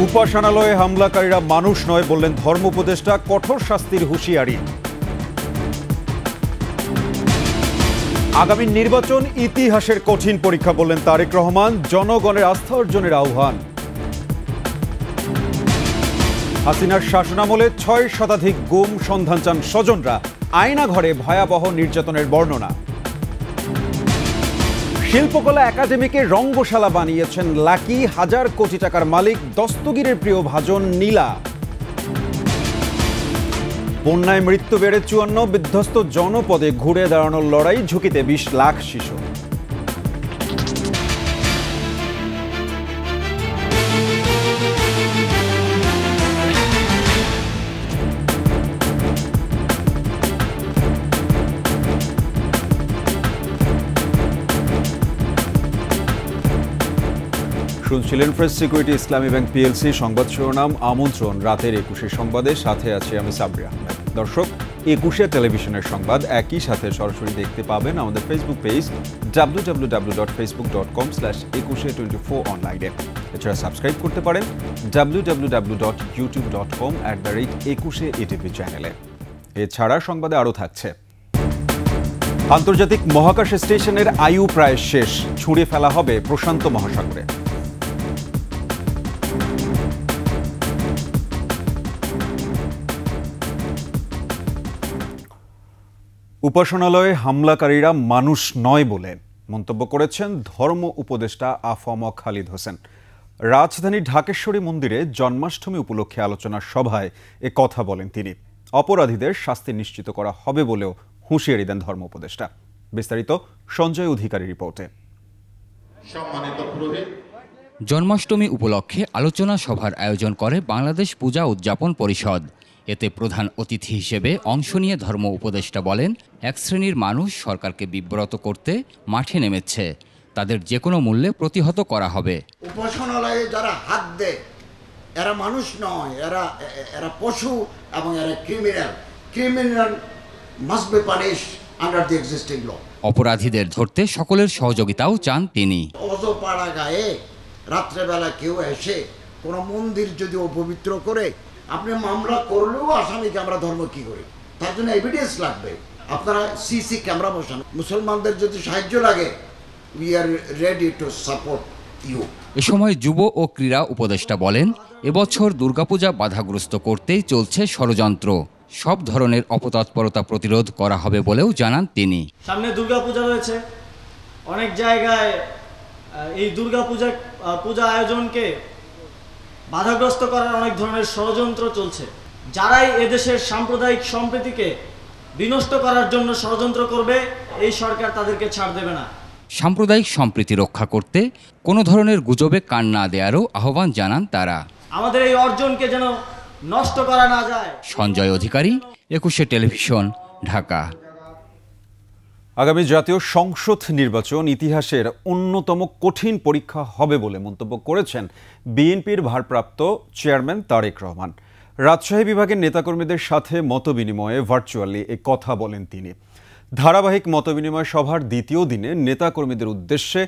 উপাসনালয়ে হামলাকারীরা মানুষ নয় বললেন ধর্ম উপদেষ্টা, কঠোর শাস্তির হুঁশিয়ারি। আগামী নির্বাচন ইতিহাসের কঠিন পরীক্ষা বললেন তারেক রহমান, জনগণের আস্থা অর্জনের আহ্বান। হাসিনার শাসনামলে ৬ শতাধিক গুম, সন্ধান চান স্বজনরা, আয়নাঘরে ভয়াবহ নির্যাতনের বর্ণনা। শিল্পকলা একাডেমিকে রঙ্গশালা বানিয়েছেন লাকি, ১,০০০ কোটি টাকার মালিক দস্তগীরের প্রিয় ভাজন নীলা। বন্যায় মৃত্যু বেড়ে ৫৪, বিধ্বস্ত জনপদে ঘুরে দাঁড়ানোর লড়াই, ঝুঁকিতে ২০ লাখ শিশু। শুনছিলেন প্রেস সিকিউরিটি ইসলামী ব্যাংক পিএলসি সংবাদ শিরোনাম। আমন্ত্রণ রাতের ২১ সংবাদে, সাথে আছি আমি সাবরি আহমেদ। দর্শক, ২১ টেলিভিশনের সংবাদ একই সাথে সরাসরি দেখতে পাবেন আমাদের ফেসবুক পেজ www.facebook.com/2124 অনলাইনে। এছাড়া সাবস্ক্রাইব করতে পারেন www.youtube.com/21ATV চ্যানেলে। এছাড়া সংবাদে আরও থাকছে: আন্তর্জাতিক মহাকাশ স্টেশনের আয়ু প্রায় শেষ, ছুঁড়ে ফেলা হবে প্রশান্ত মহাসাগরে। উপাসনালয়ে হামলাকারীরা মানুষ নয় বলে মন্তব্য করেছেন ধর্ম উপদেষ্টা আফম খালিদ হোসেন। রাজধানীর ঢাকেশ্বরী মন্দিরে জন্মাষ্টমী উপলক্ষে আলোচনা সভায় এ কথা বলেন তিনি। অপরাধীদের শাস্তি নিশ্চিত করা হবে বলেও হুঁশিয়ারি দেন ধর্ম উপদেষ্টা। বিস্তারিত সঞ্জয় অধিকারী রিপোর্টে। জন্মাষ্টমী উপলক্ষে আলোচনা সভার আয়োজন করে বাংলাদেশ পূজা উদযাপন পরিষদ। এতে প্রধান অতিথি হিসেবে অংশ নিয়ে ধর্ম উপদেষ্টা বলেন, এক শ্রেণীর মানুষ সরকারকে বিব্রত করতে মাঠে নেমেছে, তাদের যে কোনো মূল্যে প্রতিহত করা হবে। উপাসনালয়ে যারা হাত দেয় এরা মানুষ নয়, এরা পশু এবং এরা criminal must be punished under the existing law. অপরাধীদের ধরতে সকলের সহযোগিতাও চান তিনি। অজপাড়া গায়ে রাত্রেবেলা কেউ এসে কোনো মন্দির যদি অপবিত্র করে, আপনি মামলা করলেও আসামিকে আমরা ধর্ম কি করি, তার জন্য এভিডেন্স লাগবে। আপনারা সিসি ক্যামেরা বসান। মুসলমানদের যদি সাহায্য লাগে, we are ready to support you. এ সময় যুব ও ক্রীড়া উপদেষ্টা বলেন, এবছর দুর্গাপূজা বাধাগ্রস্ত করতেই চলছে ষড়যন্ত্র, সব ধরনের অপতৎপরতা প্রতিরোধ করা হবে বলেও জানান তিনি। সামনে দুর্গাপূজা রয়েছে, অনেক জায়গায় এই পূজা আয়োজনকে বাধাগ্রস্ত করার অনেক ধরনের ষড়যন্ত্র চলছে। যারাই এদেশের সাম্প্রদায়িক সম্প্রীতিকে বিনষ্ট করার জন্য ষড়যন্ত্র করবে, এই সরকার তাদেরকে ছাড় দেবে না। সাম্প্রদায়িক সম্প্রীতি রক্ষা করতে কোনো ধরনের গুজবে কান না দেওয়ারও আহ্বান জানান তারা। আমাদের এই অর্জনকে যেন নষ্ট করা না যায়। সঞ্জয় অধিকারী, ২১ টেলিভিশন, ঢাকা। আগামী জাতীয় সংসদ নির্বাচন ইতিহাসের অন্যতম কঠিন পরীক্ষা হবে বলে মন্তব্য করেছেন বিএনপির ভারপ্রাপ্ত চেয়ারম্যান তারেক রহমান। রাজশাহী বিভাগের নেতাকর্মীদের সাথে মতবিনিময়ে ভার্চুয়ালি এ কথা বলেন তিনি। ধারাবাহিক মতবিনিময় সভার দ্বিতীয় দিনে নেতাকর্মীদের উদ্দেশ্যে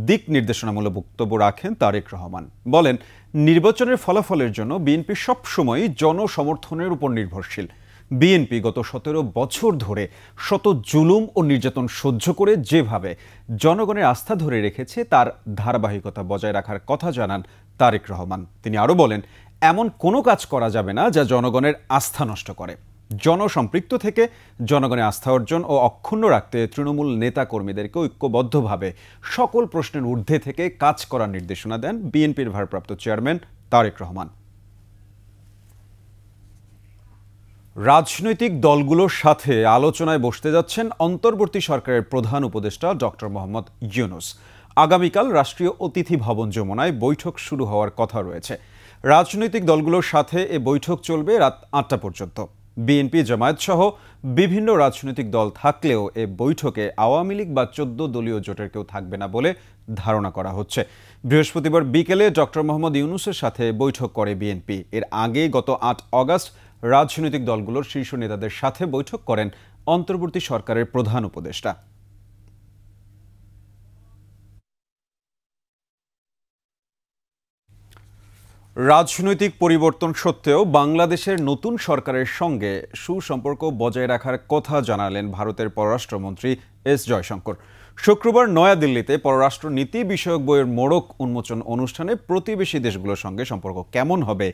দিক নির্দেশনামূলক বক্তব্য রাখেন তারেক রহমান। বলেন, নির্বাচনের ফলাফলের জন্য বিএনপি সবসময়ই জনসমর্থনের উপর নির্ভরশীল। বিএনপি গত ১৭ বছর ধরে শত জুলুম ও নির্যাতন সহ্য করে যেভাবে জনগণের আস্থা ধরে রেখেছে, তার ধারাবাহিকতা বজায় রাখার কথা জানান তারেক রহমান। তিনি আরও বলেন, এমন কোনো কাজ করা যাবে না যা জনগণের আস্থা নষ্ট করে। জনসম্পৃক্ত থেকে জনগণের আস্থা অর্জন ও অক্ষুণ্ণ রাখতে তৃণমূল নেতা কর্মীদেরকে ঐক্যবদ্ধভাবে সকল প্রশ্নের ঊর্ধ্বে থেকে কাজ করার নির্দেশনা দেন বিএনপির ভারপ্রাপ্ত চেয়ারম্যান তারেক রহমান। রাজনৈতিক দলগুলোর সাথে আলোচনায় বসতে যাচ্ছেন অন্তর্বর্তী সরকারের প্রধান উপদেষ্টা ডক্টর মোহাম্মদ ইউনূস। আগামীকাল রাষ্ট্রীয় অতিথি ভবন যমুনায় বৈঠক শুরু হওয়ার কথা রয়েছে। রাজনৈতিক দলগুলোর সাথে এ বৈঠক চলবে রাত ৮টা পর্যন্ত। বিএনপি, জামায়াত সহ বিভিন্ন রাজনৈতিক দল থাকলেও এ বৈঠকে আওয়ামী লীগ বা ১৪ দলীয় জোটের কেউ থাকবে না বলে ধারণা করা হচ্ছে। বৃহস্পতিবার বিকেলে ডক্টর মোহাম্মদ ইউনূসের সাথে বৈঠক করে বিএনপি। এর আগে গত ৮ অগাস্ট রাজনৈতিক দলগুলোর শীর্ষ নেতাদের সাথে বৈঠক করেন অন্তর্বর্তী সরকারের প্রধান উপদেষ্টা। রাজনৈতিক পরিবর্তন সত্ত্বেও বাংলাদেশের নতুন সরকারের সঙ্গে সুসম্পর্ক বজায় রাখার কথা জানালেন ভারতের পররাষ্ট্রমন্ত্রী এস জয়শঙ্কর। শুক্রবার নয়াদিল্লিতে পররাষ্ট্র নীতি বিষয়ক বইয়ের মোড়ক উন্মোচন অনুষ্ঠানে প্রতিবেশী দেশগুলোর সঙ্গে সম্পর্ক কেমন হবে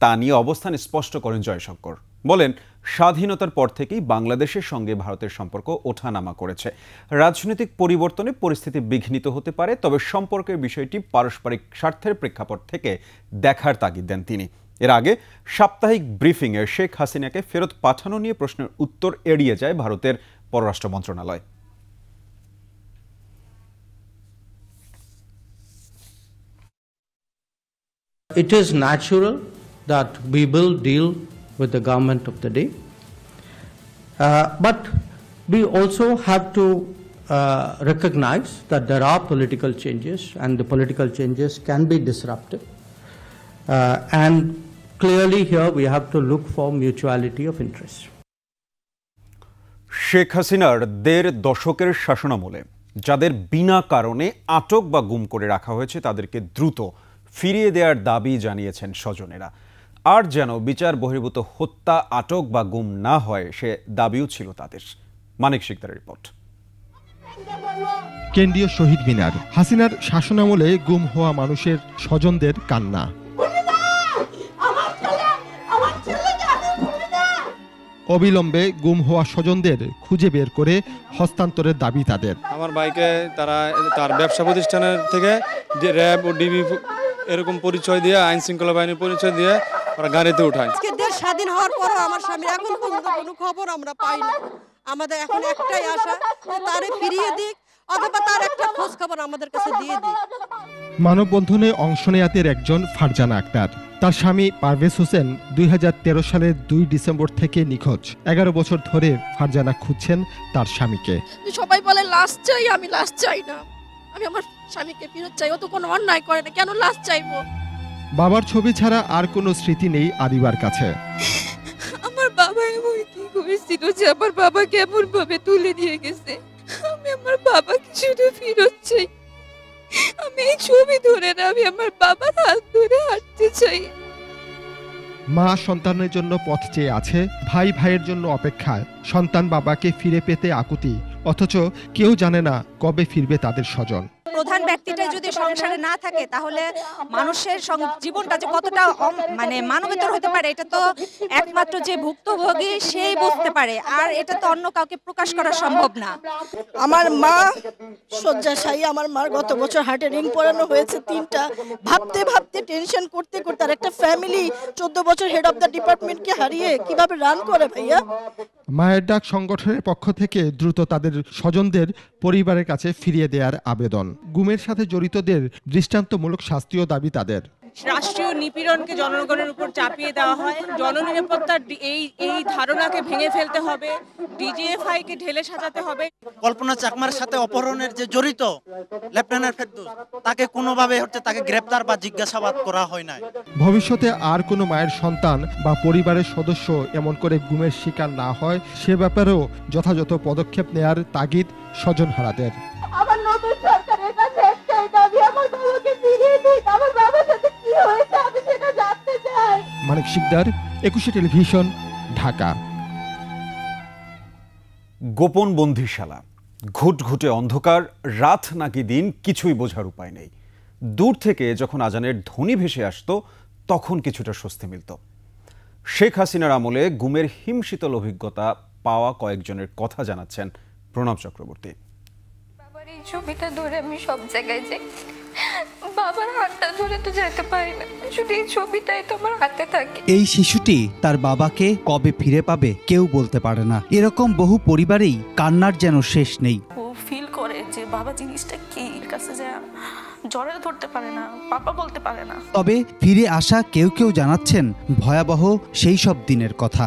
তা নিয়ে অবস্থান স্পষ্ট করেন জয়শঙ্কর। বলেন, স্বাধীনতার পর থেকেই বাংলাদেশের সঙ্গে ভারতের সম্পর্ক ওঠানামা করেছে। রাজনৈতিক পরিবর্তনে পরিস্থিতি বিঘ্নিত হতে পারে, তবে সম্পর্কের বিষয়টি পারস্পরিক স্বার্থের প্রেক্ষাপট থেকে দেখার তাগিদ দেন তিনি। এর আগে সাপ্তাহিক ব্রিফিংয়ে শেখ হাসিনাকে ফেরত পাঠানো নিয়ে প্রশ্নের উত্তর এড়িয়ে যায় ভারতের পররাষ্ট্র মন্ত্রণালয়। It is natural that we will deal with the government of the day, but we also have to recognize that there are political changes, and the political changes can be disruptive, and clearly here we have to look for mutuality of interest. Sheikh হাসিনার ১.৫ দশকের শাসনামলে যাদের বিনা কারণে আটক বা গুম করে রাখা হয়েছে তাদেরকে দ্রুত ফিরিয়ে দেওয়ার দাবি জানিয়েছেন স্বজনেরা। আর যেন বিচার বহির্ভূত হত্যা, আটক বা গুম না হয় সে দাবিও ছিল তাদের। মানিক শিকদারের রিপোর্ট। কেন্দ্রীয় শহীদ মিনার, হাসিনার শাসনামলে গুম হওয়া মানুষের স্বজনদের কান্না। অবিলম্বে গুম হওয়া স্বজনদের খুঁজে বের করে হস্তান্তরের দাবি তাদের। আমার ভাইকে তারা তার ব্যবসা প্রতিষ্ঠানের থেকে র্যাব ও ডিবি এরকম পরিচয় দিয়ে, আইন শৃঙ্খলা বাহিনীর পরিচয় দিয়ে ওরা গাড়িতে উঠায়। দেশ স্বাধীন হওয়ার পরও আমার স্বামীর এখন পর্যন্ত কোনো খবর আমরা পাই না। আমাদের এখন একটাই আশা, তারে ফিরিয়ে দিক অথবা তার একটা খোঁজ খবর আমাদের কাছে দিয়ে দিক। মানববন্ধনে অংশ নেয়াদের একজন ফারজানা আক্তার। তার স্বামী পারভেজ হোসেন ২০১৩ সালের ২ ডিসেম্বর থেকে নিখোঁজ। ১১ বছর ধরে ফারজানা খুঁজছেন তার স্বামীকে। সবাই বলে লাশ চাই, আমি লাশ চাই না, আমি আমার স্বামীকে ফেরত চাই। ও তো কোনো অন্যায় করে না, কেন লাশ চাইবো? বাবার ছবি ছাড়া আর কোনো স্মৃতি নেই আদিবার কাছে। আমার বাবা এমন কি করেছিল যে আমার বাবাকে এমন ভাবে তুলে নিয়ে গেছে। আমি আমার বাবাকে শুধু ফেরত চাই। আমি এই ছবি ধরে না, আমি আমার বাবার হাত ধরে হাঁটতে চাই। মা সন্তানের জন্য পথ চেয়ে আছে, ভাই ভাইয়ের জন্য অপেক্ষায়। সন্তান বাবাকে ফিরে পেতে আকুতি, অথচ কেউ জানে না কবে ফিরবে তাদের স্বজন। প্রধান ব্যক্তিটা যদি সংসারে না থাকে তাহলে মানুষের জীবনটা যে কতটা মানবেতর হতে পারে এটা তো একমাত্র যে ভুক্তভোগী সেই বুঝতে পারে, আর এটা তো অন্য কাউকে প্রকাশ করা সম্ভব না। আমার মা শয্যাশায়ী, আমার মার গত বছর হার্টে রিং পরানো হয়েছে 3টা। ভাবতে ভাবতে টেনশন করতে করতে আর একটা ফ্যামিলি 14 বছর হেড অফ দ্য ডিপার্টমেন্টকে হারিয়ে কিভাবে রান করে ভাইয়া। মায়ের ডাক সংগঠনের পক্ষ থেকে দ্রুত তাদের স্বজনদের পরিবারের কাছে ফিরিয়ে দেওয়ার আবেদন। গুমের সাথে জড়িতদের দৃষ্টান্তমূলক শাস্তিও দাবি তাদের। রাষ্ট্রীয় নিপীড়নকে জনগণের উপর চাপিয়ে দেওয়া হয়, জননিরাপত্তার এই ধারণাকে ভেঙে ফেলতে হবে, ডিজিএফআই কে ঢেলে সাজাতে হবে। কল্পনা চাকমার সাথে অপহরণের যে জড়িত লেফটেন্যান্ট ফেরদৌস, তাকে কোনোভাবে তাকে গ্রেপ্তার বা জিজ্ঞাসাবাদ করা হয় না। ভবিষ্যতে আর কোনো মায়ের সন্তান বা পরিবারের সদস্য এমন করে গুমের শিকার না হয় সে ব্যাপারেও যথাযথ পদক্ষেপ নেয়ার তাগিদ স্বজনহারাদের। আমার নতুন সরকারের কাছে একটাই দাবি, আমার বাবাকে ফিরিয়ে দিন। আমার বাবার সাথে কি হয়েছে আমি সেটা জানতে চাই। মানিক শিকদার, 21 টেলিভিশন, ঢাকা। গোপন বন্দিশালা, ঘুটঘুটে অন্ধকার, রাত নাকি দিন কিছুই বোঝার উপায় নেই। দূর থেকে যখন আজানের ধ্বনি ভেসে আসতো তখন কিছুটা স্বস্তি মিলত। শেখ হাসিনার আমলে গুমের হিমশীতল অভিজ্ঞতা পাওয়া কয়েকজনের কথা জানাচ্ছেন প্রণব চক্রবর্তী। বাবার এই ছবিটা ধরে আমি সব জায়গায় যাই, বাবার হাতটা ধরে তো যেতে পারি না, শুধু এই ছবিটাই তো আমার হাতে থাকে। এই শিশুটি তার বাবাকে কবে ফিরে পাবে কেউ বলতে পারে না। এরকম বহু পরিবারেই কান্নার যেন শেষ নেই। ও ফিল করে যে বাবা জিনিসটা কি, কাছে যে জড়ে ধরতে পারে না, পাপা বলতে পারে না। তবে ফিরে আসা কেউ কেউ জানাচ্ছেন ভয়াবহ সেই সব দিনের কথা।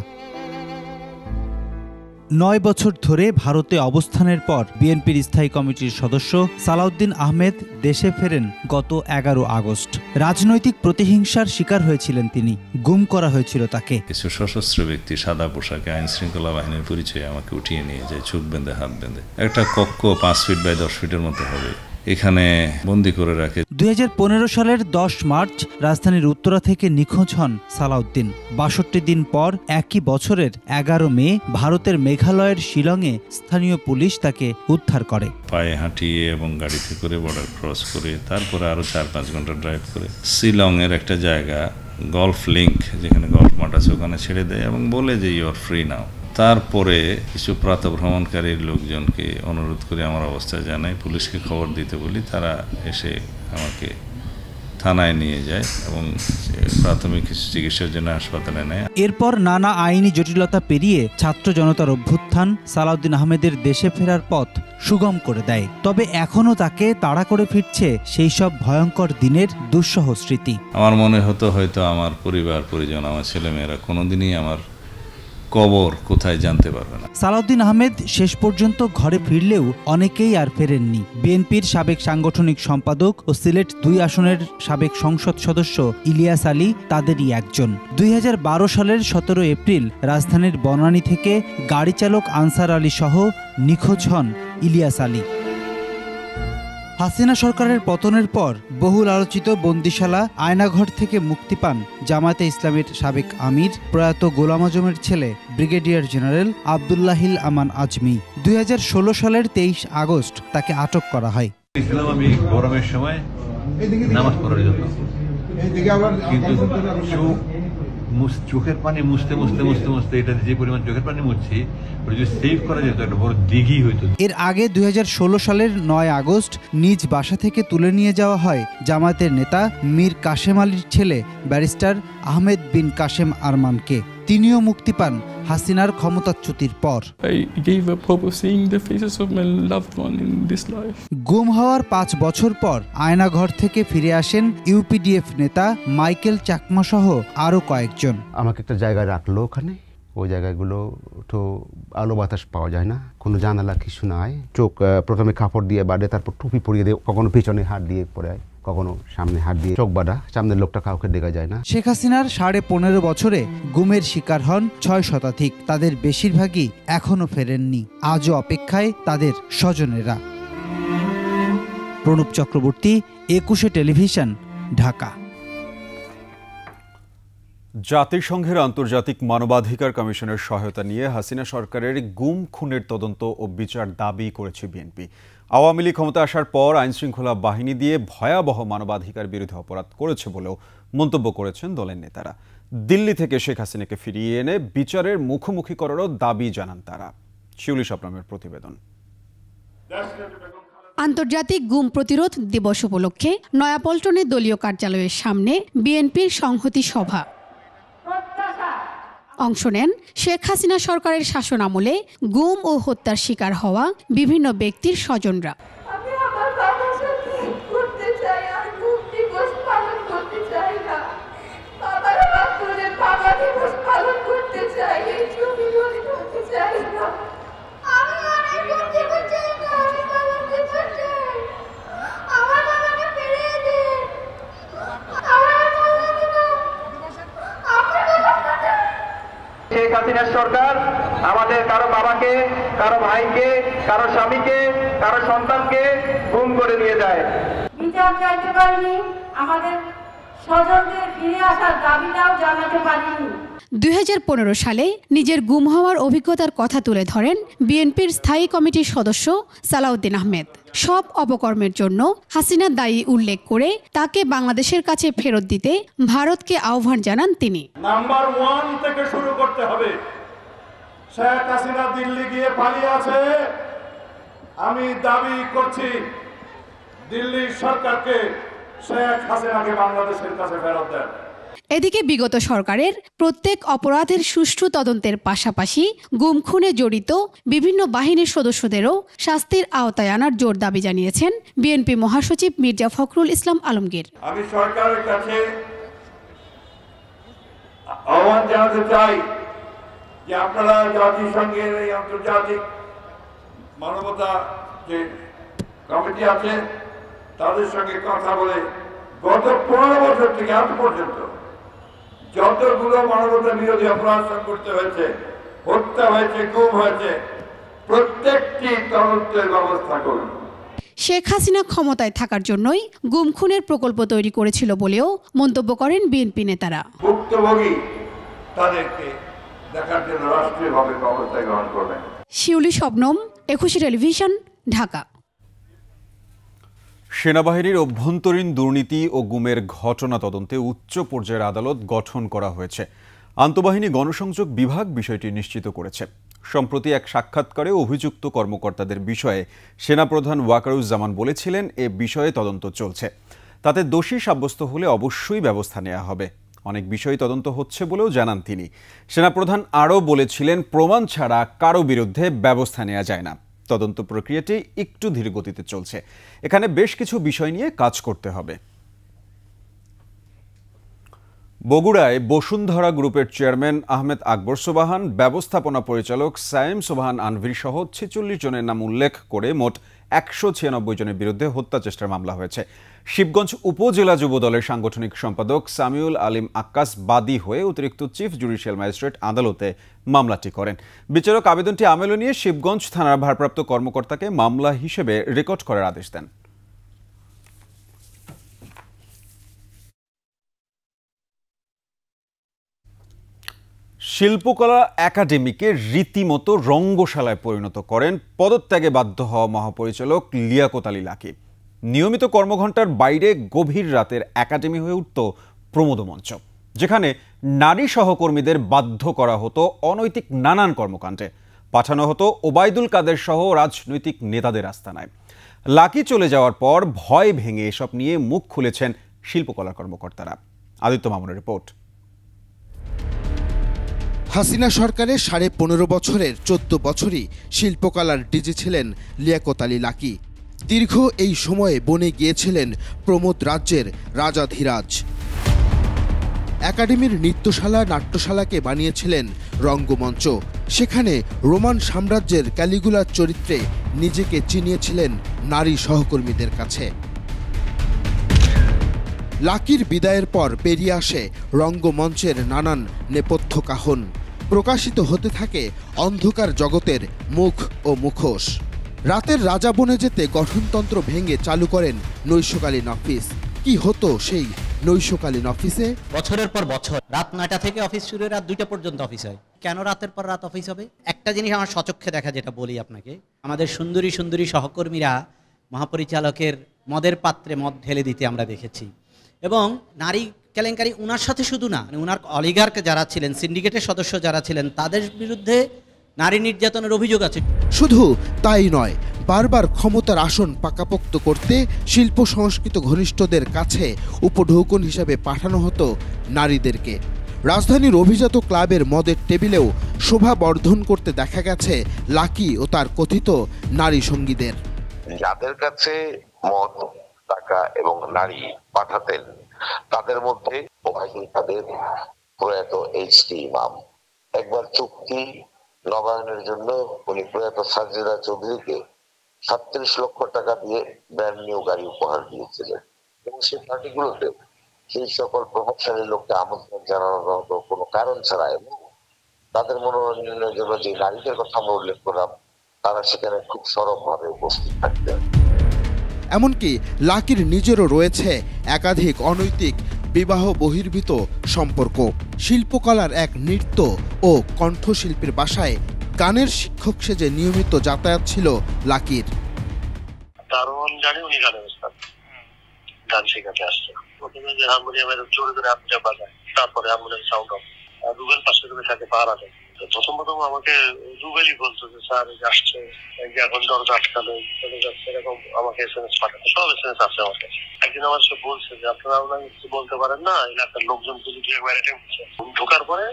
9 বছর ধরে ভারতে অবস্থানের পর বিএনপির স্থায়ী কমিটির সদস্য সালাউদ্দিন আহমেদ দেশে ফেরেন গত 11 আগস্ট। রাজনৈতিক প্রতিহিংসার শিকার হয়েছিলেন তিনি, গুম করা হয়েছিল তাকে। কিছু সশস্ত্র ব্যক্তি সাদা পোশাকে আইন শৃঙ্খলা বাহিনীর পরিচয়ে আমাকে উঠিয়ে নিয়ে যায়, চোখ বেঁধে হাত বেঁধে। একটা কক্ষ 5 ফিট বাই 10 ফিটের মতো হবে, এখানে বন্দী করে রাখে। 2015 সালের 10 মার্চ রাজধানীর উত্তরা থেকে নিখোঁজ হন সালাউদ্দিন। 62 দিন পর একই বছরের 11 মে ভারতের মেঘালয়ের শিলংয়ে স্থানীয় পুলিশ তাকে উদ্ধার করে। পায়ে হাঁটিয়ে এবং গাড়িতে করে বর্ডার ক্রস করে তারপরে আরো 4-5 ঘন্টা ড্রাইভ করে শিলংয়ের একটা জায়গা গলফ লিঙ্ক, যেখানে গলফ মাঠ আছে, ওখানে ছেড়ে দেয় এবং বলে যে ইউ আর ফ্রি নাও। তারপরে কিছু প্রাতঃভ্রমণকারীর লোকজনকে অনুরোধ করে আমার অবস্থা জানাই, পুলিশকে খবর দিতে বলি, তারা এসে আমাকে থানায় নিয়ে যায় এবং প্রাথমিক চিকিৎসার জন্য হাসপাতালে নেয়। এরপর নানা আইনি জটিলতা পেরিয়ে ছাত্র জনতার অভ্যুত্থান সালাউদ্দিন আহমেদের দেশে ফেরার পথ সুগম করে দেয়। তবে এখনও তাকে তাড়া করে ফিরছে সেই সব ভয়ঙ্কর দিনের দুঃসহ স্মৃতি। আমার মনে হতো হয়তো আমার পরিবার পরিজন, আমার ছেলেমেয়েরা কোনোদিনই আমার কবর কোথায় জানতে পারবে না। সালাউদ্দিন আহমেদ শেষ পর্যন্ত ঘরে ফিরলেও অনেকেই আর ফেরেননি। বিএনপির সাবেক সাংগঠনিক সম্পাদক ও সিলেট 2 আসনের সাবেক সংসদ সদস্য ইলিয়াস আলী তাদেরই একজন। 2012 সালের 17 এপ্রিল রাজধানীর বনানী থেকে গাড়ি চালক আনসার আলী সহ নিখোঁজ হন ইলিয়াস আলী। হাসিনা সরকারের পতনের পর বহুল আলোচিত বন্দিশালা আয়নাঘর থেকে মুক্তি পান জামায়াতে ইসলামের সাবেক আমির প্রয়াত গোলাম আজমের ছেলে ব্রিগেডিয়ার জেনারেল আব্দুল্লাহিল আমান আজমি। 2016 সালের 23 আগস্ট তাকে আটক করা হয়। আমি গরমের সময় নামাজ পড়ার জন্য, কিন্তু চোখের পানি মুছতে মুছতে মুছতে মুছতে এটা যে পরিমাণ চোখের পানি মুছছি, যদি সেভ করা যেত একটা বড় দিঘি হইতো। এর আগে 2016 সালের 9 আগস্ট নিজ বাসা থেকে তুলে নিয়ে যাওয়া হয় জামায়াতের নেতা মীর কাশেম আলীর ছেলে ব্যারিস্টার আহমেদ বিন কাশেম আরমানকে। তিনিও মুক্তি পান হাসিনার ক্ষমতাচ্যুতির পর। গুম হওয়ার 5 বছর পর আয়নাঘর থেকে ফিরে আসেন ইউপিডিএফ নেতা মাইকেল চাকমা সহ আরো কয়েকজন। আমাকে একটা জায়গায় রাখলো, ওখানে ওই জায়গাগুলো তো আলো বাতাস পাওয়া যায় না, কোনো জানালা কিছু নাই। চোখ প্রথমে কাপড় দিয়ে বাঁধে, তারপর টুপি পরিয়ে দিয়ে, কখনো পিছনে হাত দিয়ে পরে, কখনো সামনে হাত দিয়ে চোখ বাঁধা, সামনের লোকটা কাউকে দেখা যায় না। শেখ হাসিনার 15.5 বছরে গুমের শিকার হন 6 শতাধিক। তাদের বেশিরভাগই এখনো ফেরেননি। আজও অপেক্ষায় তাদের স্বজনেরা। প্রণব চক্রবর্তী, 21 টেলিভিশন, ঢাকা। জাতিসংঘের আন্তর্জাতিক মানবাধিকার কমিশনের সহায়তা নিয়ে হাসিনা সরকারের গুম খুনের তদন্ত ও বিচার দাবি করেছে বিএনপি। আওয়ামী লীগ ক্ষমতা আসার পর আইনশৃঙ্খলা বাহিনী দিয়ে ভয়াবহ মানবাধিকার বিরোধী অপরাধ করেছে বলেও মন্তব্য করেছেন দলের নেতারা। দিল্লি থেকে শেখ হাসিনাকে ফিরিয়ে এনে বিচারের মুখোমুখি করারও দাবি জানান তারা। শিউলি স্বপ্নামের প্রতিবেদন। আন্তর্জাতিক গুম প্রতিরোধ দিবস উপলক্ষে নয়াপল্টনে দলীয় কার্যালয়ের সামনে বিএনপির সংহতি সভা। অংশ নেন শেখ হাসিনা সরকারের শাসন আমলে গুম ও হত্যার শিকার হওয়া বিভিন্ন ব্যক্তির স্বজনরা। শেখ হাসিনা সরকার আমাদের কারো বাবাকে, কারো ভাইকে, কারো স্বামীকে, কারো সন্তানকে গুম করে নিয়ে যায়। বিচার চাইতে পারিনি, আমাদের স্বজনদের ফিরে আসার দাবিটাও জানাতে পারিনি। 2015 সালে নিজের গুম হওয়ার অভিজ্ঞতার কথা তুলে ধরেন বিএনপির স্থায়ী কমিটির সদস্য সালাউদ্দিন আহমেদ। সব অপকর্মের জন্য হাসিনা দায়ী উল্লেখ করে তাকে বাংলাদেশের কাছে ফেরত দিতে ভারতকে আহ্বান জানান তিনি। নাম্বার 1 থেকে শুরু করতে হবে। শেখ হাসিনা দিল্লি গিয়ে পালিয়ে আছে। আমি দাবি করছি দিল্লি সরকারকে শেখ হাসিনাকে বাংলাদেশের কাছে ফেরত দেন। এদিকে বিগত সরকারের প্রত্যেক অপরাধের সুষ্ঠু তদন্তের পাশাপাশি গুম খুনে জড়িত বিভিন্ন বাহিনীর সদস্যদেরও শাস্তির আওতায় আনার জোর দাবি জানিয়েছেন বিএনপি মহাসচিব মির্জা ফখরুল ইসলাম আলমগীর। আমি সরকারের কাছে আহ্বান জানাতে চাই যে আপনারা জাতিসংঘের এই আন্তর্জাতিক মানবতা যে কমিটি আছে তাদের সঙ্গে কথা বলে গত 15 বছর থেকে আজ পর্যন্ত যতগুলো মানবতা বিরোধী অপরাধ সংঘটিত হয়েছে, হত্যা হয়েছে, গুম হয়েছে, প্রত্যেকটি তদন্তের ব্যবস্থা করুন। শেখ হাসিনা ক্ষমতায় থাকার জন্যই গুম খুনের প্রকল্প তৈরি করেছিল বলেও মন্তব্য করেন বিএনপি নেতারা। ভুক্তভোগী তাদেরকে দেখার জন্য রাষ্ট্রীয়ভাবে ব্যবস্থা গ্রহণ করবেন। শিউলি শবনম, একুশে টেলিভিশন, ঢাকা। সেনাবাহিনীর অভ্যন্তরীণ দুর্নীতি ও গুমের ঘটনা তদন্তে উচ্চ পর্যায়ের আদালত গঠন করা হয়েছে। আন্তঃবাহিনী গণসংযোগ বিভাগ বিষয়টি নিশ্চিত করেছে। সম্প্রতি এক সাক্ষাৎকারে অভিযুক্ত কর্মকর্তাদের বিষয়ে সেনাপ্রধান ওয়াকারুজ্জামান বলেছিলেন, এ বিষয়ে তদন্ত চলছে, তাতে দোষী সাব্যস্ত হলে অবশ্যই ব্যবস্থা নেওয়া হবে। অনেক বিষয় তদন্ত হচ্ছে বলেও জানান তিনি। সেনাপ্রধান আরও বলেছিলেন, প্রমাণ ছাড়া কারো বিরুদ্ধে ব্যবস্থা নেওয়া যায় না। তদন্ত প্রক্রিয়াটি একটু ধীরগতিতে চলছে। এখানে বেশ কিছু বিষয় নিয়ে কাজ করতে হবে। বগুড়ায় বসুন্ধরা গ্রুপের চেয়ারম্যান আহমেদ আকবর সোবাহান, ব্যবস্থাপনা পরিচালক সায়েম সোবাহান আনভির সহ 46 জনের নাম উল্লেখ করে মোট 196 জনের বিরুদ্ধে হত্যা চেষ্টার মামলা হয়েছে। শিবগঞ্জ উপজেলা যুব দলের সাংগঠনিক সম্পাদক সামিউল আলিম আক্কাস বাদী হয়ে অতিরিক্ত চিফ জুডিশিয়াল ম্যাজিস্ট্রেট আদালতে মামলাটি করেন। বিচারক আবেদনটি আমলে নিয়ে শিবগঞ্জ থানার ভারপ্রাপ্ত কর্মকর্তাকে মামলা হিসেবে রেকর্ড করার আদেশ দেন। শিল্পকলা একাডেমিকে রীতিমতো রঙ্গশালায় পরিণত করেন পদত্যাগে বাধ্য হওয়া মহাপরিচালক লিয়াকত আলী লাকি। নিয়মিত কর্মঘণ্টার বাইরে গভীর রাতের একাডেমি হয়ে উঠত প্রমোদ মঞ্চ, যেখানে নারী সহকর্মীদের বাধ্য করা হতো অনৈতিক নানান কর্মকাণ্ডে। পাঠানো হতো ওবায়দুল কাদের সহ রাজনৈতিক নেতাদের আস্তানায়। লাকি চলে যাওয়ার পর ভয় ভেঙে এসব নিয়ে মুখ খুলেছেন শিল্পকলা কর্মকর্তারা। আদিত্য মামুনের রিপোর্ট। হাসিনা সরকারের 15.5 বছরের 14 বছরই শিল্পকলার ডিজি ছিলেন লিয়াকত আলী লাকি। দীর্ঘ এই সময়ে বনে গিয়েছিলেন প্রমোদ রাজ্যের রাজাধিরাজ। একাডেমির নৃত্যশালা নাট্যশালাকে বানিয়েছিলেন রঙ্গমঞ্চ। সেখানে রোমান সাম্রাজ্যের ক্যালিগুলার চরিত্রে নিজেকে চিনিয়েছিলেন নারী সহকর্মীদের কাছে। লাকির বিদায়ের পর পেরিয়ে আসে রঙ্গমঞ্চের নানান নেপথ্য কাহন। প্রকাশিত হতে থাকে অন্ধকার জগতের মুখ ও মুখোশ। রাতের রাজা বনে যেতে গঠনতন্ত্র ভেঙে চালু করেন নৈশকালীন অফিস। কি হতো সেই নৈশকালীন অফিসে? বছরের পর বছর রাত 9টা থেকে অফিস শুরু, রাত 2টা পর্যন্ত অফিস হয়। কেন রাতের পর রাত অফিস হবে? একটা জিনিস আমার সচক্ষে দেখা, যেটা বলি আপনাকে, আমাদের সুন্দরী সুন্দরী সহকর্মীরা মহাপরিচালকের মদের পাত্রে মদ ঢেলে দিতে আমরা দেখেছি। এবং নারী কেলেঙ্কারি উনার সাথে শুধু না, উনার অলিগার্ক যারা ছিলেন, সিন্ডিকেটের সদস্য যারা ছিলেন, তাদের বিরুদ্ধে নারী নির্যাতনের অভিযোগ আছে। শুধু তাই নয়, বারবার ক্ষমতার আসন পাকাপোক্ত করতে শিল্প সংস্কৃত ঘনিষ্ঠদের কাছে উপঢৌকন হিসাবে পাঠানো হতো নারীদেরকে। রাজধানীর অভিজাত ক্লাবের মদের টেবিলেও শোভা বর্ধন করতে দেখা গেছে লাকি ও তার কথিত নারী সঙ্গীদের। যাদের কাছে মদ, টাকা এবং নারী পাঠাতেন তাদের মধ্যে ওবায়দুল কাদের, প্রয়াত এইচটি ইমাম। একবার চুক্তি নবায়নের জন্য উনি প্রয়াত সাজিদা চৌধুরীকে 37 লক্ষ টাকা দিয়ে ব্র্যান্ড নিউ গাড়ি উপহার দিয়েছিলেন। এবং সেই পার্টিগুলোতে সেই সকল প্রভাবশালী লোককে আমন্ত্রণ জানানো হতো কোনো কারণ ছাড়া, এবং তাদের মনোরঞ্জনের জন্য যে নারীদের কথা আমরা উল্লেখ করলাম তারা সেখানে খুব সরবভাবে উপস্থিত থাকতেন। এমনকি লাকির নিজেরও রয়েছে একাধিক অনৈতিক বিবাহ বহির্ভূত সম্পর্ক। শিল্পকলার এক নৃত্য ও কণ্ঠশিল্পীর বাসায় গানের শিক্ষক সেজে নিয়মিত যাতায়াত ছিল লাকির। দারোয়ান জানি উনি গানের উস্তাদ, গান শেখাতে আসছে। প্রথমে যে হারমোনিয়ামের জোরে জোরে হাতটা বাজায়, তারপরে হারমোনিয়াম সাউন্ড অফ, রুবেল পাশে রুবে থাকে পাহারা দেয়। প্রথম আমাকে রুবেলই বলতো যে স্যার আসছে, এখন দরজা আটকালে চলে যাচ্ছে, এরকম আমাকে SMS পাঠাতো। সব SMS আছে আমার কাছে। একদিন আমার সে বলছে যে আপনারা কিছু বলতে পারেন না, এলাকার লোকজন যদি ঢোকার পরে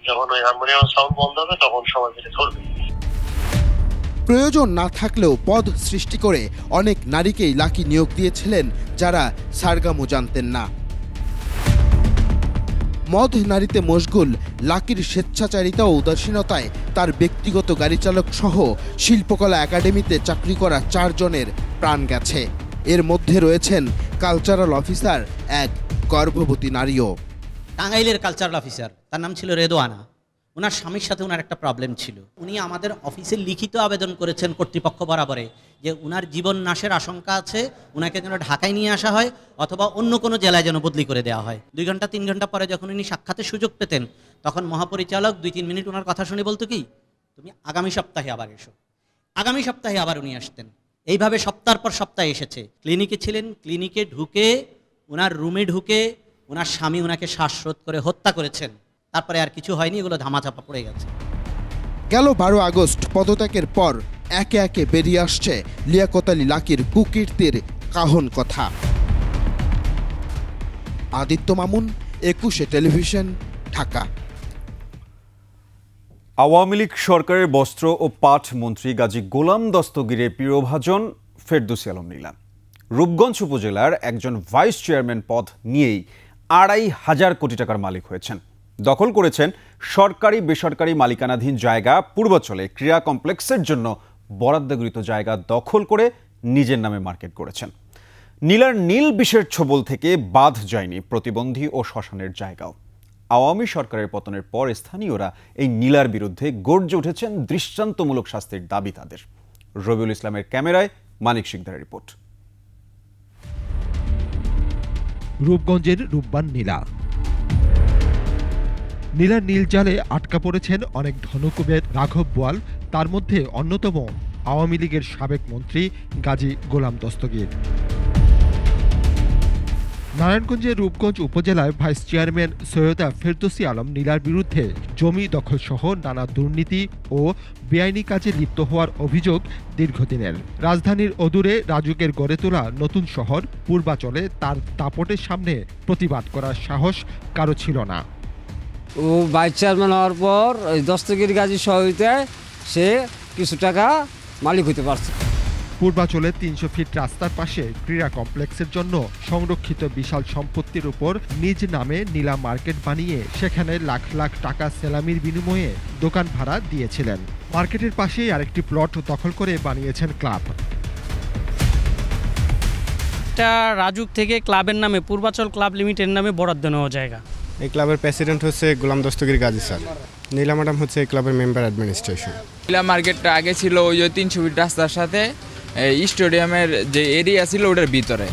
যখন ওই হারমোনিয়াম সাউন্ড বন্ধ হবে তখন সবাই মিলে ধরবে। প্রয়োজন না থাকলেও পদ সৃষ্টি করে অনেক নারীকেই লাকি নিয়োগ দিয়েছিলেন যারা সারগামও জানতেন না। মদ নারীতে মশগুল লাকির স্বেচ্ছাচারিতা ও উদাসীনতায় তার ব্যক্তিগত গাড়ি চালক সহ শিল্পকলা একাডেমিতে চাকরি করা 4 জনের প্রাণ গেছে। এর মধ্যে রয়েছেন কালচারাল অফিসার এক গর্ভবতী নারীও। টাঙ্গাইলের কালচারাল অফিসার, তার নাম ছিল রেদোয়ানা। ওনার স্বামীর সাথে ওনার একটা প্রবলেম ছিল। উনি আমাদের অফিসে লিখিত আবেদন করেছেন কর্তৃপক্ষ বরাবরে যে ওনার জীবন নাশের আশঙ্কা আছে, ওনাকে যেন ঢাকায় নিয়ে আসা হয় অথবা অন্য কোনো জেলায় যেন বদলি করে দেওয়া হয়। 2 ঘন্টা 3 ঘন্টা পরে যখন উনি সাক্ষাতের সুযোগ পেতেন তখন মহাপরিচালক 2-3 মিনিট ওনার কথা শুনে বলতো কি, তুমি আগামী সপ্তাহে আবার এসো। আগামী সপ্তাহে আবার উনি আসতেন। এইভাবে সপ্তাহের পর সপ্তাহে এসেছে। ক্লিনিকে ছিলেন, ক্লিনিকে ঢুকে ওনার রুমে ঢুকে ওনার স্বামী ওনাকে শ্বাসরোধ করে হত্যা করেছেন। তারপরে আর কিছু হয়নি, এগুলো ধামাচাপা পড়ে গেছে। গেল 12 আগস্ট পদত্যাগের পর একে একে বেরিয়ে আসছে লিয়াকত আলী লাকীর কুকীর্তির কাহন কথা। আদিত্য মামুন, 21 টেলিভিশন, ঢাকা। আওয়ামী লীগ সরকারের বস্ত্র ও পাট মন্ত্রী গাজী গোলাম দস্তগীরের প্রিয়ভাজন ফেরদৌসী আলম নীলা রূপগঞ্জ উপজেলার একজন ভাইস চেয়ারম্যান পদ নিয়েই 2,500 কোটি টাকার মালিক হয়েছেন। দখল করেছেন সরকারি বেসরকারি মালিকানাধীন জায়গা। পূর্বাচলে ক্রীড়া কমপ্লেক্সের জন্য বরাদ্দকৃত জায়গা দখল করে নিজের নামে মার্কেট করেছেন। নীলার নীল বিষের ছোবল থেকে বাদ যায়নি প্রতিবন্ধী ও শ্মশানের জায়গাও। আওয়ামী সরকারের পতনের পর স্থানীয়রা এই নীলার বিরুদ্ধে গর্জে উঠেছেন। দৃষ্টান্তমূলক শাস্তির দাবি তাদের। রবিউল ইসলামের ক্যামেরায় মানিক শিকদারের রিপোর্ট। রূপগঞ্জের রূপবান নীলা। নীলার নীল জালে আটকা পড়েছেন অনেক ধনকুবের রাঘব বোয়াল, তার মধ্যে অন্যতম আওয়ামী লীগের সাবেক মন্ত্রী গাজী গোলাম দস্তগীর। নারায়ণগঞ্জের রূপগঞ্জ উপজেলায় ভাইস চেয়ারম্যান সৈয়দা ফেরদৌসী আলম নীলার বিরুদ্ধে জমি দখলসহ নানা দুর্নীতি ও বেআইনি কাজে লিপ্ত হওয়ার অভিযোগ দীর্ঘদিনের। রাজধানীর অদূরে রাজুকের গড়ে তোলা নতুন শহর পূর্বাচলে তার দাপটের সামনে প্রতিবাদ করার সাহস কারো ছিল না। ও ভাইস চেয়ারম্যান হওয়ার পর ওই দস্তগীর গাজী সহযোগিতায় সে কিছু টাকা মালিক হতে পারছে। পূর্বাচলে 300 ফিট রাস্তার পাশে ক্রীড়া কমপ্লেক্সের জন্য সংরক্ষিত বিশাল সম্পত্তির উপর নিজ নামে নীলা মার্কেট বানিয়ে সেখানে লাখ লাখ টাকা সেলামির বিনিময়ে দোকান ভাড়া দিয়েছিলেন। মার্কেটের পাশেই আরেকটি প্লট দখল করে বানিয়েছেন ক্লাব। এটা রাজুক থেকে ক্লাবের নামে পূর্বাচল ক্লাব লিমিটেড নামে বরাদ্দ নেওয়া জায়গা। এই ক্লাবের প্রেসিডেন্ট হচ্ছে গোলাম দস্তগীর গাজী স্যার, নীলা ম্যাডাম হচ্ছে এই ক্লাবের মেম্বার অ্যাডমিনিস্ট্রেশন। নীলা মার্কেটটা আগে ছিল ওই যে 300 ফিট রাস্তার সাথে স্টেডিয়ামের যে এরিয়া ছিল ওটার ভিতরে।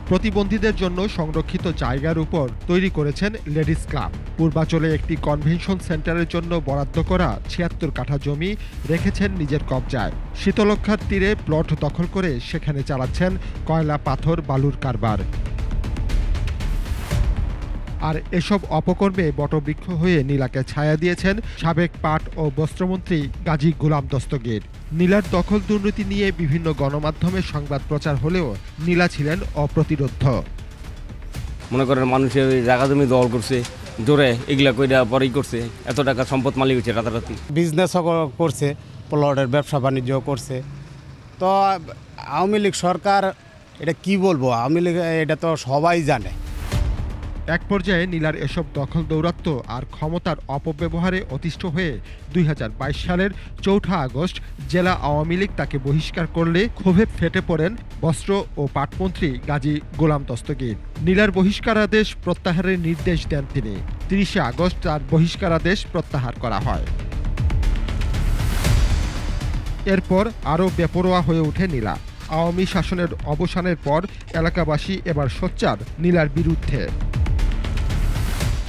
প্রতিবন্ধীদের জন্য সংরক্ষিত জায়গার উপর তৈরি করেছেন লেডিস ক্লাব। পূর্বাচলে একটি কনভেনশন সেন্টারের জন্য বরাদ্দ করা 76 কাঠা জমি রেখেছেন নিজের কবজায়। শীতলক্ষার তীরে প্লট দখল করে সেখানে চালাচ্ছেন কয়লা পাথর বালুর কারবার। আর এসব অপকর্মে বটবৃক্ষ হয়ে নীলাকে ছায়া দিয়েছেন সাবেক পাট ও বস্ত্রমন্ত্রী গাজী গোলাম দস্তগীর। নীলার দখল দুর্নীতি নিয়ে বিভিন্ন গণমাধ্যমে সংবাদ প্রচার হলেও নীলা ছিলেন অপ্রতিরোধ্য। মনে করেন মানুষের জায়গা জমি দখল করছে, জোরে এগুলা কইরা পরেই করছে, এত টাকা সম্পদ মালিক হচ্ছে রাতারাতি। বিজনেসও করছে, প্লটের ব্যবসা বাণিজ্য করছে। তো আওয়ামী লীগ সরকার, এটা কি বলবো, আওয়ামী লীগ এটা তো সবাই জানে। এক পর্যায়ে নীলার এসব দখল দৌরাত্ম্য আর ক্ষমতার অপব্যবহারে অতিষ্ঠ হয়ে 2022 সালের 4 আগস্ট জেলা আওয়ামী লীগ তাকে বহিষ্কার করলে ক্ষোভে ফেটে পড়েন বস্ত্র ও পাটমন্ত্রী গাজী গোলাম দস্তগীর। নীলার বহিষ্কারাদেশ প্রত্যাহারের নির্দেশ দেন তিনি। 30 আগস্ট তার বহিষ্কারাদেশ প্রত্যাহার করা হয়। এরপর আরও বেপরোয়া হয়ে ওঠে নীলা। আওয়ামী শাসনের অবসানের পর এলাকাবাসী এবার সোচ্চার নীলার বিরুদ্ধে।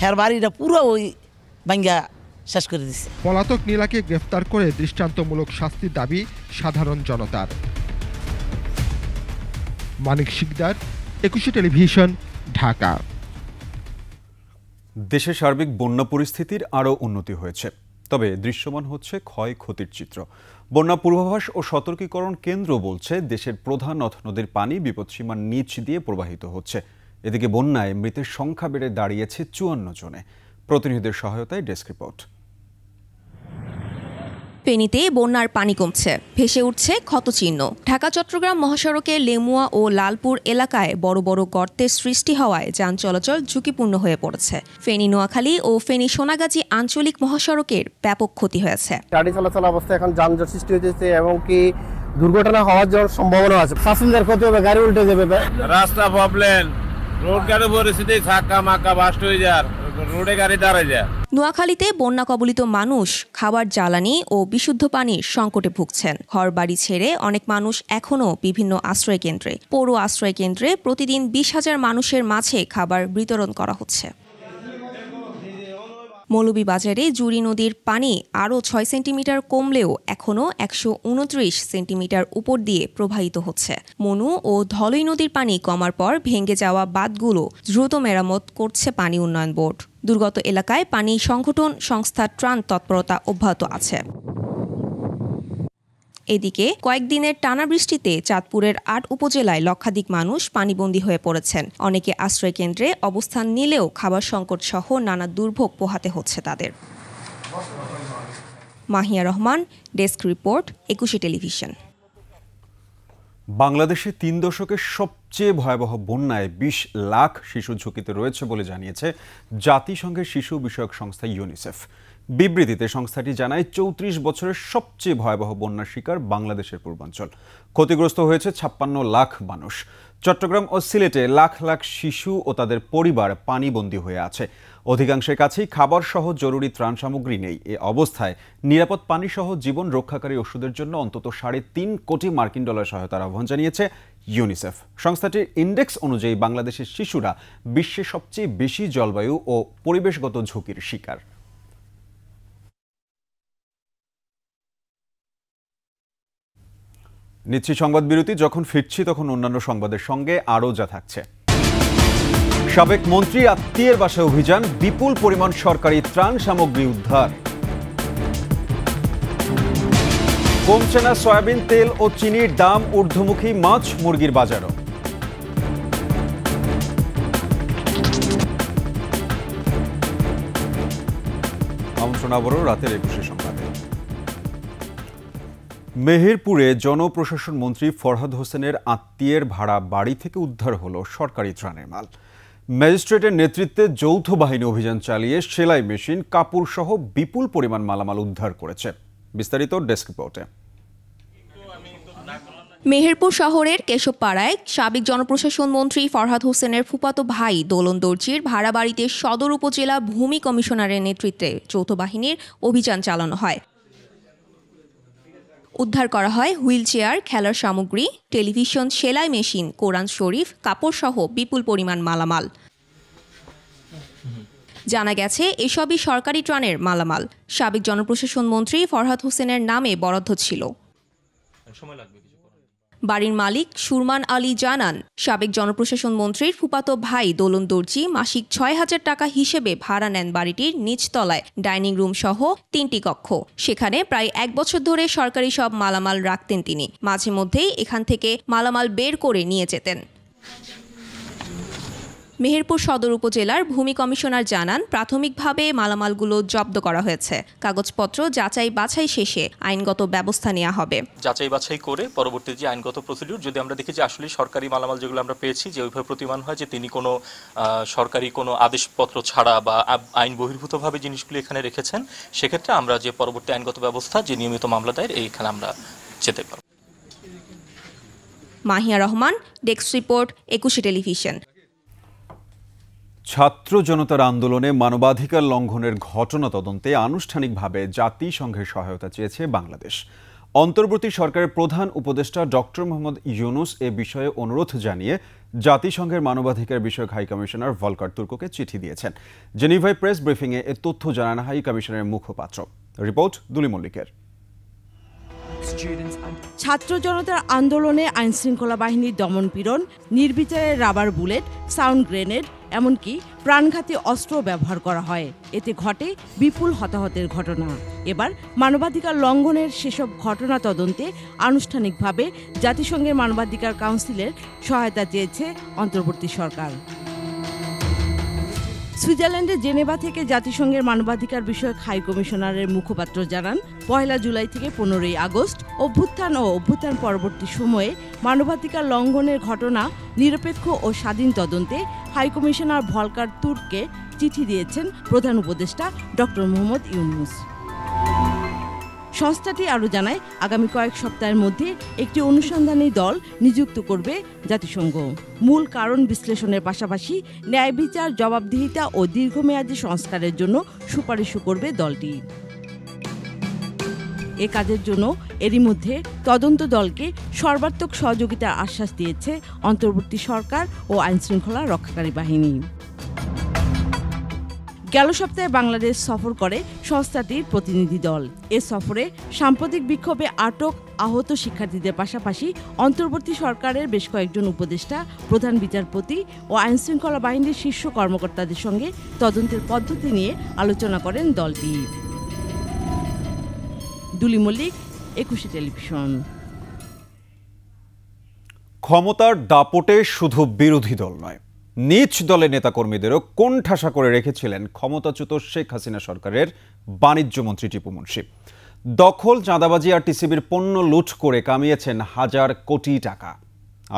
হ্যার বাড়িটা পুরো ওই ভাঙ্গা শেষ করে দিচ্ছে। পলাতক নীলাকে গ্রেফতার করে দৃষ্টান্তমূলক শাস্তির দাবি সাধারণ জনতার। মানিক শিকদার, 21 টেলিভিশন, ঢাকা। দেশে সার্বিক বন্যা পরিস্থিতির আরও উন্নতি হয়েছে, তবে দৃশ্যমান হচ্ছে ক্ষয়ক্ষতির চিত্র। বন্যা পূর্বাভাস ও সতর্কীকরণ কেন্দ্র বলছে দেশের প্রধান নদ নদীর পানি বিপদসীমার নিচ দিয়ে প্রবাহিত হচ্ছে। এদিকে বন্যায় মৃতের সংখ্যা বেড়ে দাঁড়িয়েছে 54 জনে। প্রতিনিধিদের সহায়তায় ডেস্ক রিপোর্ট। ফেনীতে বন্যার পানি কমছে, ভেসে উঠছে ক্ষতচিহ্ন। ঢাকা চট্টগ্রাম মহাসড়কে লেমুয়া ও লালপুর এলাকায় বড় বড় গর্তের সৃষ্টি হওয়ায় যান চলাচল ঝুঁকিপূর্ণ হয়ে পড়েছে। ফেনী নোয়াখালী ও ফেনী সোনাগাজী আঞ্চলিক মহাসড়কের ব্যাপক ক্ষতি হয়েছে। গাড়ি চলাচল অবস্থায় এখন যানজট সৃষ্টি হয়েছে এবং কি দুর্ঘটনা হওয়ার সম্ভাবনা আছে। প্যাসেঞ্জার ক্ষতি হবে, গাড়ি উল্টে যাবে, রাস্তা প্রবলেম, রোড গাড়ি পরিস্থিতি ধাক্কা মাক্কা বাস্ট হয়ে যায়, রোডে গাড়ি দাঁড়ায় যায়। নোয়াখালীতে বন্যা কবলিত মানুষ খাবার, জ্বালানি ও বিশুদ্ধ পানির সংকটে ভুগছেন। ঘরবাড়ি ছেড়ে অনেক মানুষ এখনও বিভিন্ন আশ্রয়কেন্দ্রে। পৌর আশ্রয়কেন্দ্রে প্রতিদিন 20,000 মানুষের মাঝে খাবার বিতরণ করা হচ্ছে। মৌলভীবাজারে জুড়ি নদীর পানি আরও 6 সেন্টিমিটার কমলেও এখনও 129 সেন্টিমিটার উপর দিয়ে প্রবাহিত হচ্ছে। মনু ও ধলই নদীর পানি কমার পর ভেঙে যাওয়া বাঁধগুলো দ্রুত মেরামত করছে পানি উন্নয়ন বোর্ড। দুর্গত এলাকায় পানি সংগঠন সংস্থার ত্রাণ তৎপরতা অব্যাহত আছে। এদিকে কয়েকদিনের টানা বৃষ্টিতে চাঁদপুরের 8 উপজেলায় লক্ষাধিক মানুষ পানিবন্দী হয়ে পড়েছেন। অনেকে আশ্রয়কেন্দ্রে অবস্থান নিলেও খাবার সংকট সহ নানা দুর্ভোগ পোহাতে হচ্ছে তাদের। Mahiya Rahman, desk report, 21 television. বাংলাদেশে 3 দশকের সবচেয়ে ভয়াবহ বন্যায় 20 লাখ শিশু ঝুঁকিতে রয়েছে বলে জানিয়েছে জাতিসংঘের শিশু বিষয়ক সংস্থা ইউনিসেফ। বিবৃতিতে সংস্থাটি জানায় 34 বছরের সবচেয়ে ভয়াবহ বন্যার শিকার বাংলাদেশের পূর্বাঞ্চল। ক্ষতিগ্রস্ত হয়েছে 56 লাখ মানুষ। চট্টগ্রাম ও সিলেটে লাখ লাখ শিশু ও তাদের পরিবার পানিবন্দী হয়ে আছে। অধিকাংশের কাছেই খাবার সহ জরুরি ত্রাণ সামগ্রী নেই। এ অবস্থায় নিরাপদ পানি সহ জীবন রক্ষাকারী ওষুধের জন্য অন্তত $3.5 কোটি মার্কিন ডলার সহায়তার আহ্বান জানিয়েছে ইউনিসেফ। সংস্থাটির ইন্ডেক্স অনুযায়ী বাংলাদেশের শিশুরা বিশ্বে সবচেয়ে বেশি জলবায়ু ও পরিবেশগত ঝুঁকির শিকার। নিচ্ছি সংবাদ বিরতি। যখন ফিরছি তখন অন্যান্য সংবাদের সঙ্গে আরও যা থাকছে। সাবেক মন্ত্রী আত্মীয়ের বাসায় অভিযান, বিপুল পরিমাণ সরকারি ত্রাণ সামগ্রী উদ্ধার। কমছে না সয়াবিন তেল ও চিনির দাম, ঊর্ধ্বমুখী মাছ মুরগির বাজারও। আমন্ত্রণ আবারও রাতের 21 সংবাদে। মেহেরপুরে জনপ্রশাসন মন্ত্রী ফরহাদ হোসেনের আত্মীয়ের ভাড়া বাড়ি থেকে উদ্ধার হলো সরকারি ত্রাণের মাল। ম্যাজিস্ট্রেটের নেতৃত্বে যৌথ বাহিনী অভিযান চালিয়ে সেলাই মেশিন, কাপড় সহ বিপুল পরিমাণ মালামাল উদ্ধার করেছে। বিস্তারিত ডেস্ক রিপোর্টে। মেহেরপুর শহরের কেশবপাড়ায় সাবেক জনপ্রশাসন মন্ত্রী ফরহাদ হোসেনের ফুফাতো ভাই দোলন দর্জির ভাড়া বাড়িতে সদর উপজেলা ভূমি কমিশনারের নেতৃত্বে যৌথ বাহিনীর অভিযান চালানো হয়। উদ্ধার করা হয় হুইল চেয়ার, খেলার সামগ্রী, টেলিভিশন, সেলাই মেশিন, কোরআন শরীফ, কাপড় সহ বিপুল পরিমাণ মালামাল। জানা গেছে এসবই সরকারি ত্রাণের মালামাল। সাবেক জনপ্রশাসন মন্ত্রী ফরহাদ হোসেনের নামে বরাদ্দ ছিল। বাড়ির মালিক সুরমান আলী জানান, সাবেক জনপ্রশাসন মন্ত্রীর ফুফাতো ভাই দোলন দর্জি মাসিক 6,000 টাকা হিসেবে ভাড়া নেন বাড়িটির নিচতলায় ডাইনিং রুম সহ 3টি কক্ষ। সেখানে প্রায় 1 বছর ধরে সরকারি সব মালামাল রাখতেন তিনি। মাঝে মধ্যেই এখান থেকে মালামাল বের করে নিয়ে যেতেন। মেহেরপুর সদর উপজেলার ভূমি কমিশনার জানান, প্রাথমিকভাবে মালামালগুলো জব্দ করা হয়েছে। কাগজপত্র যাচাই বাছাই শেষে আইনগত ব্যবস্থা নেওয়া হবে। যাচাই বাছাই করে পরবর্তী যে আইনগত প্রসিডিউর, যদি আমরা দেখি যে আসলে সরকারি মালামাল যেগুলো আমরা পেয়েছি যে ওইভাবে প্রতিমান হয় যে তিনি কোনো সরকারি কোনো আদেশপত্র ছাড়া বা আইন বহির্ভূতভাবে জিনিসগুলো এখানে রেখেছেন, সেক্ষেত্রে আমরা যে পরবর্তী আইনগত ব্যবস্থা, যে নিয়মিত মামলা দায়ের, এইখানে আমরা যেতে পারব। Mahiya Rahman, desk report, 21 television. ছাত্র জনতার আন্দোলনে মানবাধিকার লঙ্ঘনের ঘটনা তদন্তে আনুষ্ঠানিকভাবে জাতিসংঘের সহায়তা চেয়েছে বাংলাদেশ। অন্তর্বর্তী সরকারের প্রধান উপদেষ্টা ডক্টর মোহাম্মদ ইউনুস এ বিষয়ে অনুরোধ জানিয়ে জাতিসংঘের মানবাধিকার বিষয়ক হাই কমিশনার ভলকার তুর্ককে চিঠি দিয়েছেন। জেনিভায় প্রেস ব্রিফিংয়ে এ তথ্য জানান হাই কমিশনের মুখপাত্র। রিপোর্ট দুলি মল্লিকের। ছাত্র জনতার আন্দোলনে আইনশৃঙ্খলা বাহিনীর দমনপীড়ন, নির্বিচারে রাবার বুলেট, সাউন্ড গ্রেনেড, এমনকি প্রাণঘাতী অস্ত্র ব্যবহার করা হয়। এতে ঘটে বিপুল হতাহতের ঘটনা। এবার মানবাধিকার লঙ্ঘনের সেসব ঘটনা তদন্তে আনুষ্ঠানিকভাবে জাতিসংঘের মানবাধিকার কাউন্সিলের সহায়তা চেয়েছে অন্তর্বর্তী সরকার। সুইজারল্যান্ডের জেনেভা থেকে জাতিসংঘের মানবাধিকার বিষয়ক হাই কমিশনারের মুখপাত্র জানান, 1 জুলাই থেকে 15 আগস্ট অভ্যুত্থান ও অভ্যুত্থান পরবর্তী সময়ে মানবাধিকার লঙ্ঘনের ঘটনা নিরপেক্ষ ও স্বাধীন তদন্তে হাই কমিশনার ভলকার তুর্ককে চিঠি দিয়েছেন প্রধান উপদেষ্টা ডক্টর মোহাম্মদ ইউনুস। সংস্থাটি আরও জানায়, আগামী কয়েক সপ্তাহের মধ্যে একটি অনুসন্ধানী দল নিযুক্ত করবে জাতিসংঘ। মূল কারণ বিশ্লেষণের পাশাপাশি ন্যায় বিচার, জবাবদিহিতা ও দীর্ঘমেয়াদী সংস্কারের জন্য সুপারিশও করবে দলটি। এ কাজের জন্য এরই মধ্যে তদন্ত দলকে সর্বাত্মক সহযোগিতার আশ্বাস দিয়েছে অন্তর্বর্তী সরকার ও আইনশৃঙ্খলা রক্ষাকারী বাহিনী। গেল সপ্তাহে বাংলাদেশ সফর করে সংস্থাটির প্রতিনিধি দল। এ সফরে সাম্প্রতিক বিক্ষোভে আটক আহত শিক্ষার্থীদের পাশাপাশি অন্তর্বর্তী সরকারের বেশ কয়েকজন উপদেষ্টা, প্রধান বিচারপতি ও আইনশৃঙ্খলা বাহিনীর শীর্ষ কর্মকর্তাদের সঙ্গে তদন্তের পদ্ধতি নিয়ে আলোচনা করেন দলটি। দুলি মল্লিক, 21 টেলিভিশন। ক্ষমতার দাপটে শুধু বিরোধী দল নয়, নিজ দলের নেতাকর্মীদেরও কোণঠাসা করে রেখেছিলেন ক্ষমতাচ্যুত শেখ হাসিনা সরকারের বাণিজ্যমন্ত্রী টিপু মুনশি। দখল, চাঁদাবাজি আর টিসিবির পণ্য লুট করে কামিয়েছেন হাজার কোটি টাকা।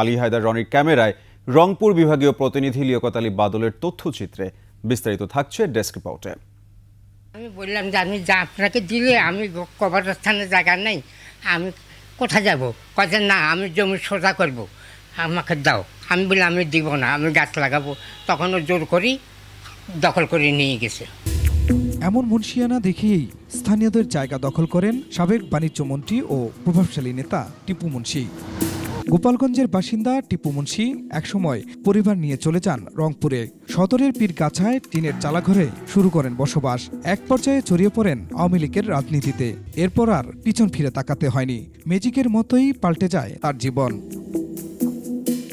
আলী হায়দার রনির ক্যামেরায় রংপুর বিভাগীয় প্রতিনিধি লিয়াকত আলী বাদলের তথ্যচিত্রে। বিস্তারিত থাকছে ডেস্ক রিপোর্টে। আমি বললাম যে আমি যা আপনাকে দিলে আমি কবরস্থানে জায়গা নেই, আমি কোথায় যাব? কথা না, আমি জমি সোজা করব, আমাকে দাও। আমি বললাম আমি দিব না, আমি গাছ লাগাবো। তখনও জোর করি দখল করে নিয়ে গেছে। এমন মুন্সিয়ানা দেখেই স্থানীয়দের জায়গা দখল করেন সাবেক বাণিজ্যমন্ত্রী ও প্রভাবশালী নেতা টিপু মুনশি। গোপালগঞ্জের বাসিন্দা টিপু মুনশি একসময় পরিবার নিয়ে চলে যান রংপুরে। সদরের পীরগাছায় টিনের চালাঘরে শুরু করেন বসবাস। এক পর্যায়ে জড়িয়ে পড়েন আওয়ামী লীগের রাজনীতিতে। এরপর আর পিছন ফিরে তাকাতে হয়নি। ম্যাজিকের মতোই পাল্টে যায় তার জীবন।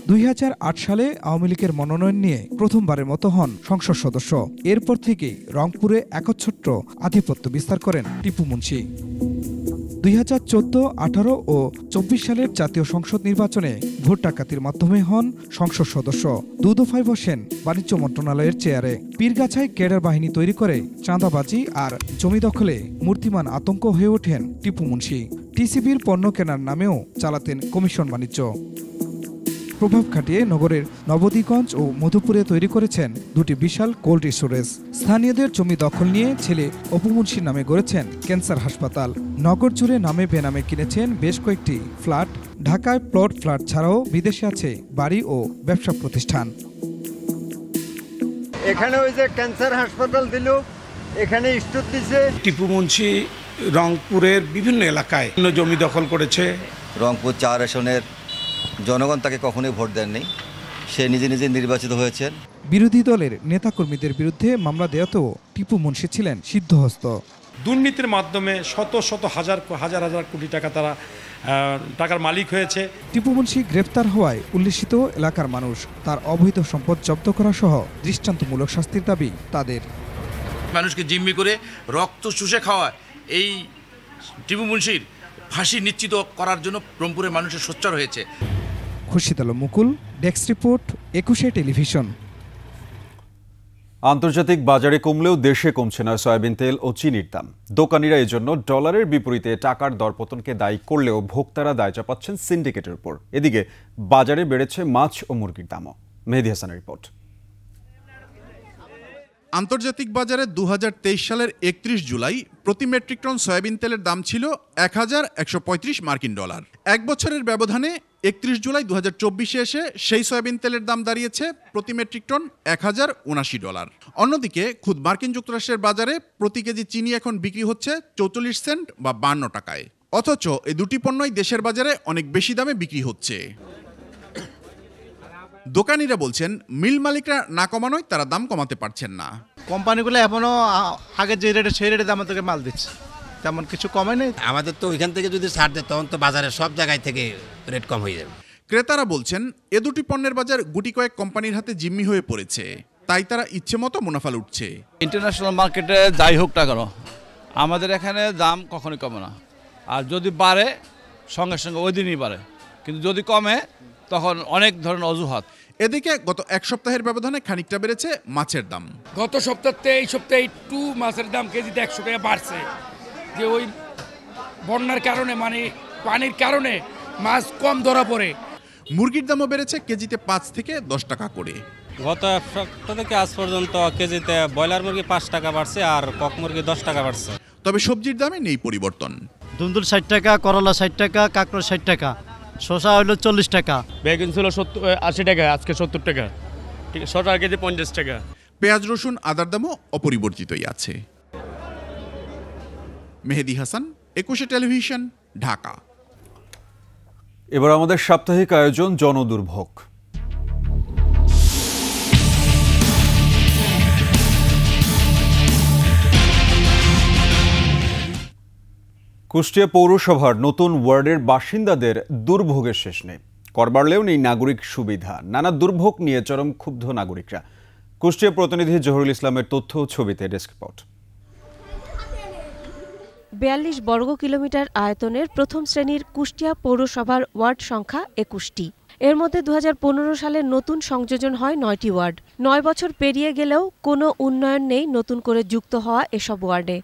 2008 সালে আওয়ামী লীগের মনোনয়ন নিয়ে প্রথমবারের মতো হন সংসদ সদস্য। এরপর থেকেই রংপুরে একচ্ছত্র আধিপত্য বিস্তার করেন টিপু মুনশি। 2014, 18 ও 24 সালের জাতীয় সংসদ নির্বাচনে ভোট ডাকাতির মাধ্যমে হন সংসদ সদস্য। 2 দফায় বসেন বাণিজ্য মন্ত্রণালয়ের চেয়ারে। পীরগাছায় ক্যাডার বাহিনী তৈরি করে চাঁদাবাজি আর জমি দখলে মূর্তিমান আতঙ্ক হয়ে ওঠেন টিপু মুনশি। টিসিবির পণ্য কেনার নামেও চালাতেন কমিশন বাণিজ্য। প্রভাব খাটিয়ে নগরের নবদ্বীপগঞ্জ ও মধুপুরে তৈরি করেছেন দুটি বিশাল কোল্ড স্টোরেজ। স্থানীয়দের জমি দখল নিয়ে ছেলে অপু মুনশির নামে গড়েছেন ক্যান্সার হাসপাতাল। নগর জুড়ে নামে বেনামে কিনেছেন বেশ কয়েকটি ফ্ল্যাট। ঢাকায় প্লট ফ্ল্যাট ছাড়াও বিদেশে আছে বাড়ি ও ব্যবসা প্রতিষ্ঠান। এখানে ওই যে ক্যান্সার হাসপাতাল দিল, এখানে স্টোর দিছে। টিপু মুনশি রংপুরের বিভিন্ন এলাকায় জমি দখল করেছে। রংপুর 4 আসনের জনগণ তাকে কখনোই ভোট দেননি, সে নিজে নিজে নির্বাচিত হয়েছেন। বিরোধী দলের নেতাকর্মীদের বিরুদ্ধে মামলা দেওয়াতেও টিপু মুনশি ছিলেন সিদ্ধহস্ত। দুর্নীতির মাধ্যমে শত শত হাজার হাজার কোটি টাকা তারা টাকার মালিক হয়েছে। টিপু মুনশি গ্রেফতার হওয়ায় উল্লিখিত এলাকার মানুষ তার অবৈধ সম্পদ জব্দ করা সহ দৃষ্টান্তমূলক শাস্তির দাবি তাদের। মানুষকে জিম্মি করে রক্ত শুষে খাওয়া এই টিপু মুনশির ফাঁসি নিশ্চিত করার জন্য রংপুরের মানুষের সোচ্চার হয়েছে। খুরশিদ আলম মুকুল, ডেস্ক রিপোর্ট, 21 টেলিভিশন। আন্তর্জাতিক বাজারে কমলেও দেশে কমছে না সয়াবিন তেল ও চিনির দাম। দোকানিরা এজন্য ডলারের বিপরীতে টাকার দরপতনকে দায়ী করলেও ভোক্তারা দায় চাপাচ্ছেন সিন্ডিকেটের উপর। এদিকে বাজারে বেড়েছে মাছ ও মুরগির দামও। মেহেদী হাসানের রিপোর্ট। আন্তর্জাতিক বাজারে 2023 সালের 31 জুলাই প্রতি মেট্রিক টন সয়াবিন তেলের দাম ছিল $1,135 মার্কিন। এক বছরের ব্যবধানে 31 জুলাই 2024 এসে সেই সয়াবিন তেলের দাম দাঁড়িয়েছে প্রতি মেট্রিক টন $1,079। অন্যদিকে খুদ মার্কিন যুক্তরাষ্ট্রের বাজারে প্রতি কেজি চিনি এখন বিক্রি হচ্ছে 44 সেন্ট বা 52 টাকায়। অথচ এই দুটি পণ্যই দেশের বাজারে অনেক বেশি দামে বিক্রি হচ্ছে। দোকানিরা বলছেন মিল মালিকরা না কমানোয় তারা দাম কমাতে পারছেন না। কোম্পানিগুলো এখনো আগে যে রেটে সেই রেটে দাম থেকে মাল দিচ্ছে, তেমন কিছু কমে নেই। আমাদের তো ওইখান থেকে যদি ছাড় দেয় তখন তো বাজারে সব জায়গায় থেকে রেট কম হয়ে যাবে। ক্রেতারা বলছেন এ দুটি পণ্যের বাজার গুটি কয়েক কোম্পানির হাতে জিম্মি হয়ে পড়েছে, তাই তারা ইচ্ছে মতো মুনাফা লুটছে। ইন্টারন্যাশনাল মার্কেটে যাই হোক না কেন আমাদের এখানে দাম কখনোই কমে না, আর যদি বাড়ে সঙ্গে সঙ্গে ওই দিনই বাড়ে, কিন্তু যদি কমে তখন অনেক ধরনের অজুহাত। এদিকে গত এক সপ্তাহের ব্যবধানে খানিকটা বেড়েছে মাছের দাম। গত সপ্তাহে এই সপ্তাহে একটু মাছের দাম কেজিতে 100 টাকা বাড়ছে, যে ওই বন্যার কারণে মানে পানির কারণে মাছ কম ধরা পড়ে। মুরগির দামও বেড়েছে কেজিতে 5 থেকে 10 টাকা করে। গত এক সপ্তাহ থেকে আজ পর্যন্ত কেজিতে ব্রয়লার মুরগি 5 টাকা বাড়ছে আর কক মুরগি 10 টাকা বাড়ছে। তবে সবজির দামে নেই পরিবর্তন। ধুন্দুল 60 টাকা, করলা 60 টাকা, কাঁকড়া 60 টাকা, শসা হলো 40 টাকা। বেগুন ছিল 80 টাকা, আজকে 70 টাকা। ঠিক আছে, শসা কেজি 50 টাকা। পেঁয়াজ রসুন আদার দামও অপরিবর্তিতই আছে। মেহেদি হাসান, 21 টেলিভিশন, ঢাকা। এবার আমাদের সাপ্তাহিক আয়োজন জনদুর্ভোগ। কুষ্টিয়া পৌরসভার নতুন ওয়ার্ডের বাসিন্দাদের দুর্ভোগের শেষ নেই। কর বাড়লেও নেই নাগরিক সুবিধা। নানা দুর্ভোগ নিয়ে চরম ক্ষুব্ধ নাগরিকরা। কুষ্টিয়া প্রতিনিধি জহুরুল ইসলামের তথ্য ও ছবিতে ডেস্ক রিপোর্ট। 42 বর্গ কিলোমিটার আয়তনের প্রথম শ্রেণীর কুষ্টিয়া পৌরসভার ওয়ার্ড সংখ্যা 21টি। এর মধ্যে 2015 সালে নতুন সংযোজন হয় 9টি ওয়ার্ড। 9 বছর পেরিয়ে গেলেও কোনো উন্নয়ন নেই নতুন করে যুক্ত হওয়া এসব ওয়ার্ডে।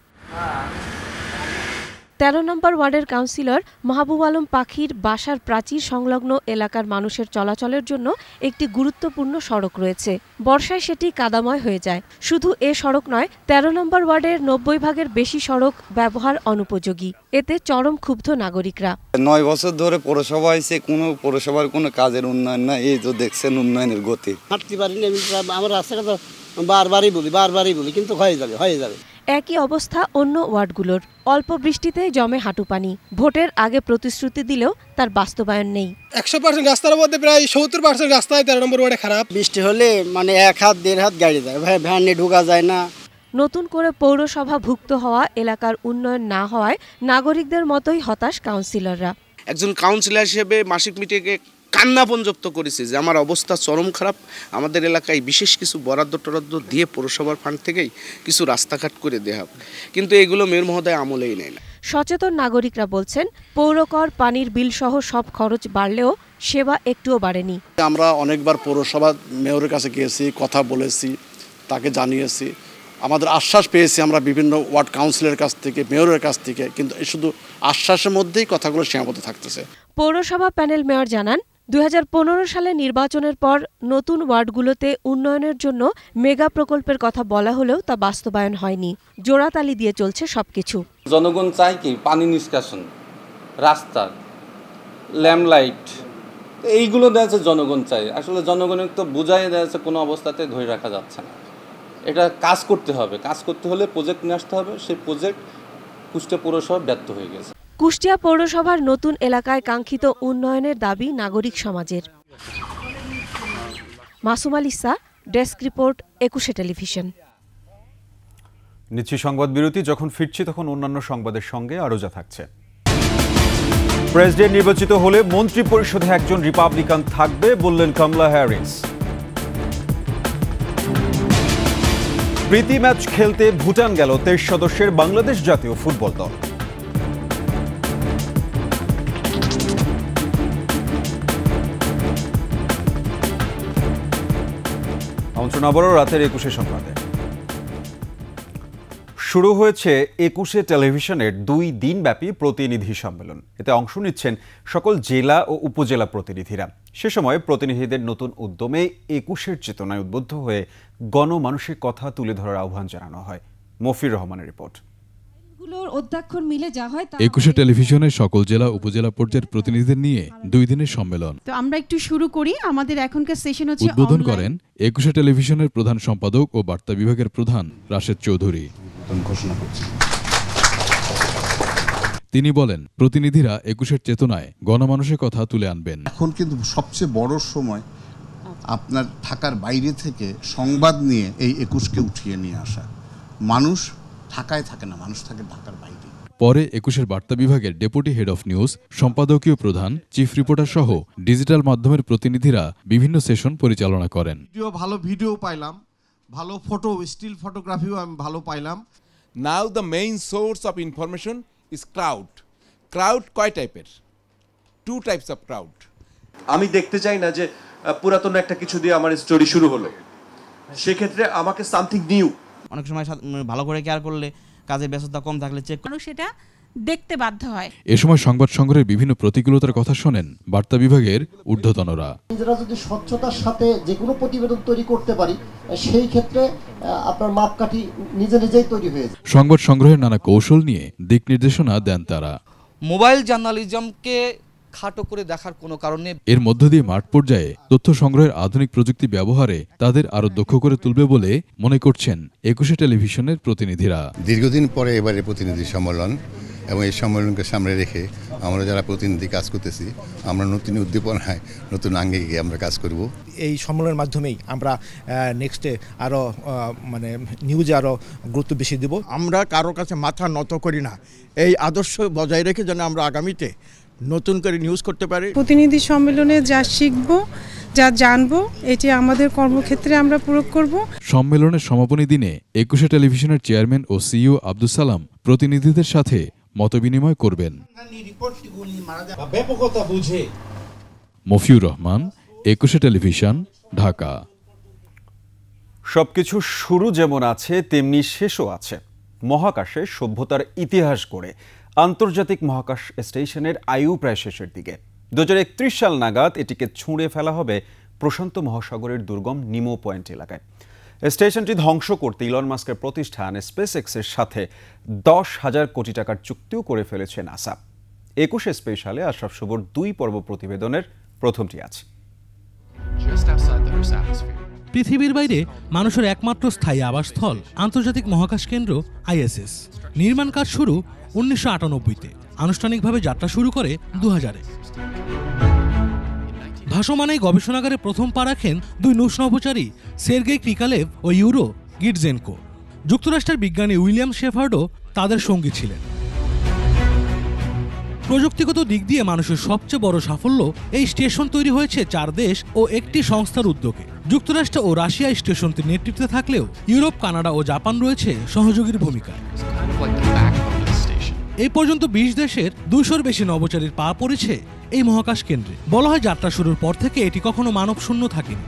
13 নম্বর ওয়ার্ডের কাউন্সিলর মাহবুব আলম পাখির বাসার প্রাচীর সংলগ্ন এলাকার মানুষের চলাচলের জন্য একটি গুরুত্বপূর্ণ সড়ক রয়েছে। বর্ষায় সেটি কাদাময় হয়ে যায়। শুধু এ সড়ক নয়, 13 নম্বর ওয়ার্ডের 90 ভাগের বেশি সড়ক ব্যবহার অনুপযোগী। এতে চরম ক্ষুব্ধ নাগরিকরা। 9 বছর ধরে পৌরসভা হয়েছে, কোনো পৌরসভার কোনো কাজের উন্নয়ন না। এই তো দেখছেন উন্নয়নের গতি। হাঁটতে পারিনি, আমার রাস্তাটা তো বারবারই বলি কিন্তু হয়ে যাবে। একই অবস্থা অন্য ওয়ার্ডগুলোর। অল্প বৃষ্টিতে জমে হাঁটু পানি। ভোটের আগে প্রতিশ্রুতি দিলেও তার বাস্তবায়ন নেই। 100% রাস্তার মধ্যে প্রায় 70% রাস্তায় 13 নম্বর ওয়ার্ডে খারাপ। বৃষ্টি হলে মানে 1 হাত 1.5 হাত গাড়ি যায়, ভ্যান নিয়ে ঢোকা যায় না। নতুন করে পৌরসভা ভুক্ত হওয়া এলাকার উন্নয়ন না হওয়ায় নাগরিকদের মতোই হতাশ কাউন্সিলররা। একজন কাউন্সিলর হিসেবে মাসিক মিটিংয়ে কান্না পঞ্জপ্ত করেছে যে আমার অবস্থা চরম খারাপ। আমাদের এলাকায় বিশেষ কিছু বরাদ্দ দিয়ে পৌরসভার ফান্ড থেকেই কিছু রাস্তাঘাট করে দেওয়া হবে, কিন্তু এগুলো মেয়র মহোদয় আমলেই নেয় না। সচেতন নাগরিকরা বলছেন, পৌরকর, পানির বিল সহ সব খরচ বাড়লেও সেবা একটুও বাড়েনি। আমরা অনেকবার পৌরসভা মেয়রের কাছে গিয়েছি, কথা বলেছি, তাকে জানিয়েছি, আমাদের আশ্বাস পেয়েছি আমরা বিভিন্ন ওয়ার্ড কাউন্সিলরের কাছ থেকে, মেয়রের কাছ থেকে, কিন্তু শুধু আশ্বাসের মধ্যেই কথাগুলো সীমাবদ্ধ থাকতেছে। পৌরসভা প্যানেল মেয়র জানান, 2015 সালে নির্বাচনের পর নতুন ওয়ার্ডগুলোতে উন্নয়নের জন্য মেগা প্রকল্পের কথা বলা হলেও তা বাস্তবায়ন হয়নি। জোড়াতালি দিয়ে চলছে সবকিছু। জনগণ চায় কি? পানি নিষ্কাশন, রাস্তা, ল্যাম্পলাইট, এইগুলো দেওয়া যাচ্ছে জনগণ চায়। আসলে জনগণের তো বোঝাই দেওয়া যাচ্ছে কোনো অবস্থাতে ধরে রাখা যাচ্ছে না। এটা কাজ করতে হবে। কাজ করতে হলে প্রজেক্ট নিয়ে আসতে হবে। সেই প্রজেক্ট কুষ্টিয়া পৌরসভা ব্যর্থ হয়ে গেছে। কুষ্টিয়া পৌরসভার নতুন এলাকায় কাঙ্ক্ষিত উন্নয়নের দাবি নাগরিক সমাজের। Masum আলিসা, desk report, 21 television. নিচ্ছি সংবাদ বিরতি। যখন ফিরছি তখন অন্যান্য সংবাদের সঙ্গে আরও যা থাকছে। প্রেসিডেন্ট নির্বাচিত হলে মন্ত্রী পরিষদে একজন রিপাবলিকান থাকবে বললেন কামলা হ্যারিস। প্রীতি ম্যাচ খেলতে ভুটান গেল 23 সদস্যের বাংলাদেশ জাতীয় ফুটবল দল। আমন্ত্রণ আবারও রাতের 21 সংবাদে। শুরু হয়েছে 21 টেলিভিশনের 2 দিনব্যাপী প্রতিনিধি সম্মেলন। এতে অংশ নিচ্ছেন সকল জেলা ও উপজেলা প্রতিনিধিরা। সে সময় প্রতিনিধিদের নতুন উদ্যমে 21-এর চেতনায় উদ্বুদ্ধ হয়ে গণমানুষের কথা তুলে ধরার আহ্বান জানানো হয়। মফির রহমানের রিপোর্ট। 21 টেলিভিশনের সকল জেলা উপজেলা পর্যায়ের প্রতিনিধিদের নিয়ে 2 দিনের সম্মেলন। তো আমরা একটু শুরু করি। আমাদের এখনকার সেশন হচ্ছে উদ্বোধন করেন 21 টেলিভিশনের প্রধান সম্পাদক ও বার্তা বিভাগের প্রধান রাশেদ চৌধুরী। তিনি বলেন, প্রতিনিধিরা 21-এর চেতনায় গণমানুষের কথা তুলে আনবেন। এখন কিন্তু সবচেয়ে বড় সময় আপনার ঢাকার বাইরে থেকে সংবাদ নিয়ে এই 21-কে উঠিয়ে নিয়ে আসা। মানুষ ঢাকায় থাকে না, মানুষ থাকে ঢাকার বাইরে। পরে 21-এর বার্তা বিভাগের ডেপুটি হেড অফ নিউজ, সম্পাদকীয় প্রধান, চিফ রিপোর্টার সহ ডিজিটাল মাধ্যমের প্রতিনিধিরা বিভিন্ন সেশন পরিচালনা করেন। ভালো ভিডিও পাইলাম, ভালো ফটো, স্টিল ফটোগ্রাফিও আমি ভালো পাইলাম। Now the main source of information is crowd. Crowd কয় টাইপের? 2 টাইপস অফ ক্রাউড। আমি দেখতে চাই না যে পুরাতন একটা কিছু দিয়ে আমার স্টোরি শুরু হলো। সেক্ষেত্রে আমাকে সামথিং নিউ। অনেক সময় ভালো করে কেয়ার করলে, কাজে ব্যস্ততা কম থাকলে চেক মানুষ সেটা দেখতে বাধ্য হয়। এ সময় সংবাদ সংগ্রহের বিভিন্ন প্রতিকূলতার কথা শোনেন বার্তা বিভাগের ঊর্ধ্বতনরা। নিজেরা যদি স্বচ্ছতার সাথে যে কোনো প্রতিবেদন তৈরি করতে পারি, সেই ক্ষেত্রে আপনার মাপকাঠি নিজেই তৈরি হয়ে যায়। সংবাদ সংগ্রহের নানা কৌশল নিয়ে দিক নির্দেশনা দেন তারা। মোবাইল জার্নালিজমকে খাটো করে দেখার কোনো কারণে এর মধ্য দিয়ে মাঠ পর্যায়ে তথ্য সংগ্রহের আধুনিক প্রযুক্তি ব্যবহারে তাদের আরও দক্ষ করে তুলবে বলে মনে করছেন ২১ টেলিভিশনের প্রতিনিধিরা। দীর্ঘদিন পরে এবারে প্রতিনিধি সম্মেলন এবং এই সম্মেলনকে সামনে রেখে আমরা যারা প্রতিনিধি কাজ করতেছি আমরা নতুন উদ্দীপনায় নতুন আঙ্গিকে আমরা কাজ করব। এই সম্মেলনের মাধ্যমেই আমরা নেক্সটে আরও নিউজে আরও গুরুত্ব বেশি দেব। আমরা কারো কাছে মাথা নত করি না, এই আদর্শ বজায় রেখে যেন আমরা আগামীতে নতুন করে নিউজ করতে পারি। প্রতিনিধি সম্মেলনে যা শিখব, যা জানবো, এটি আমাদের কর্মক্ষেত্রে আমরা প্রয়োগ করব। সম্মেলনের সমাপনী দিনে ২১ টেলিভিশনের চেয়ারম্যান ও সিইও আব্দুল সালাম প্রতিনিধিদের সাথে মতবিনিময় করবেন। মফিউর রহমান, ২১ টেলিভিশন, ঢাকা। সবকিছু শুরু যেমন আছে তেমনি শেষও আছে। মহাকাশে সভ্যতার ইতিহাস গড়ে আন্তর্জাতিক মহাকাশ স্টেশনের আয়ু প্রায় শেষের দিকে। ২০৩১ সাল নাগাদ এটিকে ছুঁড়ে ফেলা হবে প্রশান্ত মহাসাগরের দুর্গম নিমো পয়েন্ট এলাকায়। স্টেশনটি ধ্বংস করতে ইলন মাস্কের প্রতিষ্ঠান স্পেসএক্সের সাথে ১০,০০০ কোটি টাকার চুক্তিও করে ফেলেছে নাসা। ২১ স্পেশালে আশরাফ শুভর ২ পর্ব প্রতিবেদনের প্রথমটি আছে। পৃথিবীর বাইরে মানুষের একমাত্র স্থায়ী আবাসস্থল আন্তর্জাতিক মহাকাশ কেন্দ্র ISS। নির্মাণ কাজ শুরু ১৯৯৮-তে, আনুষ্ঠানিকভাবে যাত্রা শুরু করে ২০০০-এ। ভাসমান এই গবেষণাগারে প্রথম পা রাখেন ২ রুশ নভোচারী সের্গেই ক্রিকালেভ ও ইউরো গিটজেনকো। যুক্তরাষ্ট্রের বিজ্ঞানী উইলিয়াম শেফার্ডও তাদের সঙ্গী ছিলেন। প্রযুক্তিগত দিক দিয়ে মানুষের সবচেয়ে বড় সাফল্য এই স্টেশন তৈরি হয়েছে ৪ দেশ ও একটি সংস্থার উদ্যোগে। যুক্তরাষ্ট্র ও রাশিয়া স্টেশনটির নেতৃত্বে থাকলেও ইউরোপ, কানাডা ও জাপান রয়েছে সহযোগীর ভূমিকায়। এই পর্যন্ত ২০ দেশের ২০০-র বেশি নভোচারীর পা পড়েছে এই মহাকাশ কেন্দ্রে। বলা হয় যাত্রা শুরুর পর থেকে এটি কখনো মানব শূন্য থাকেনি।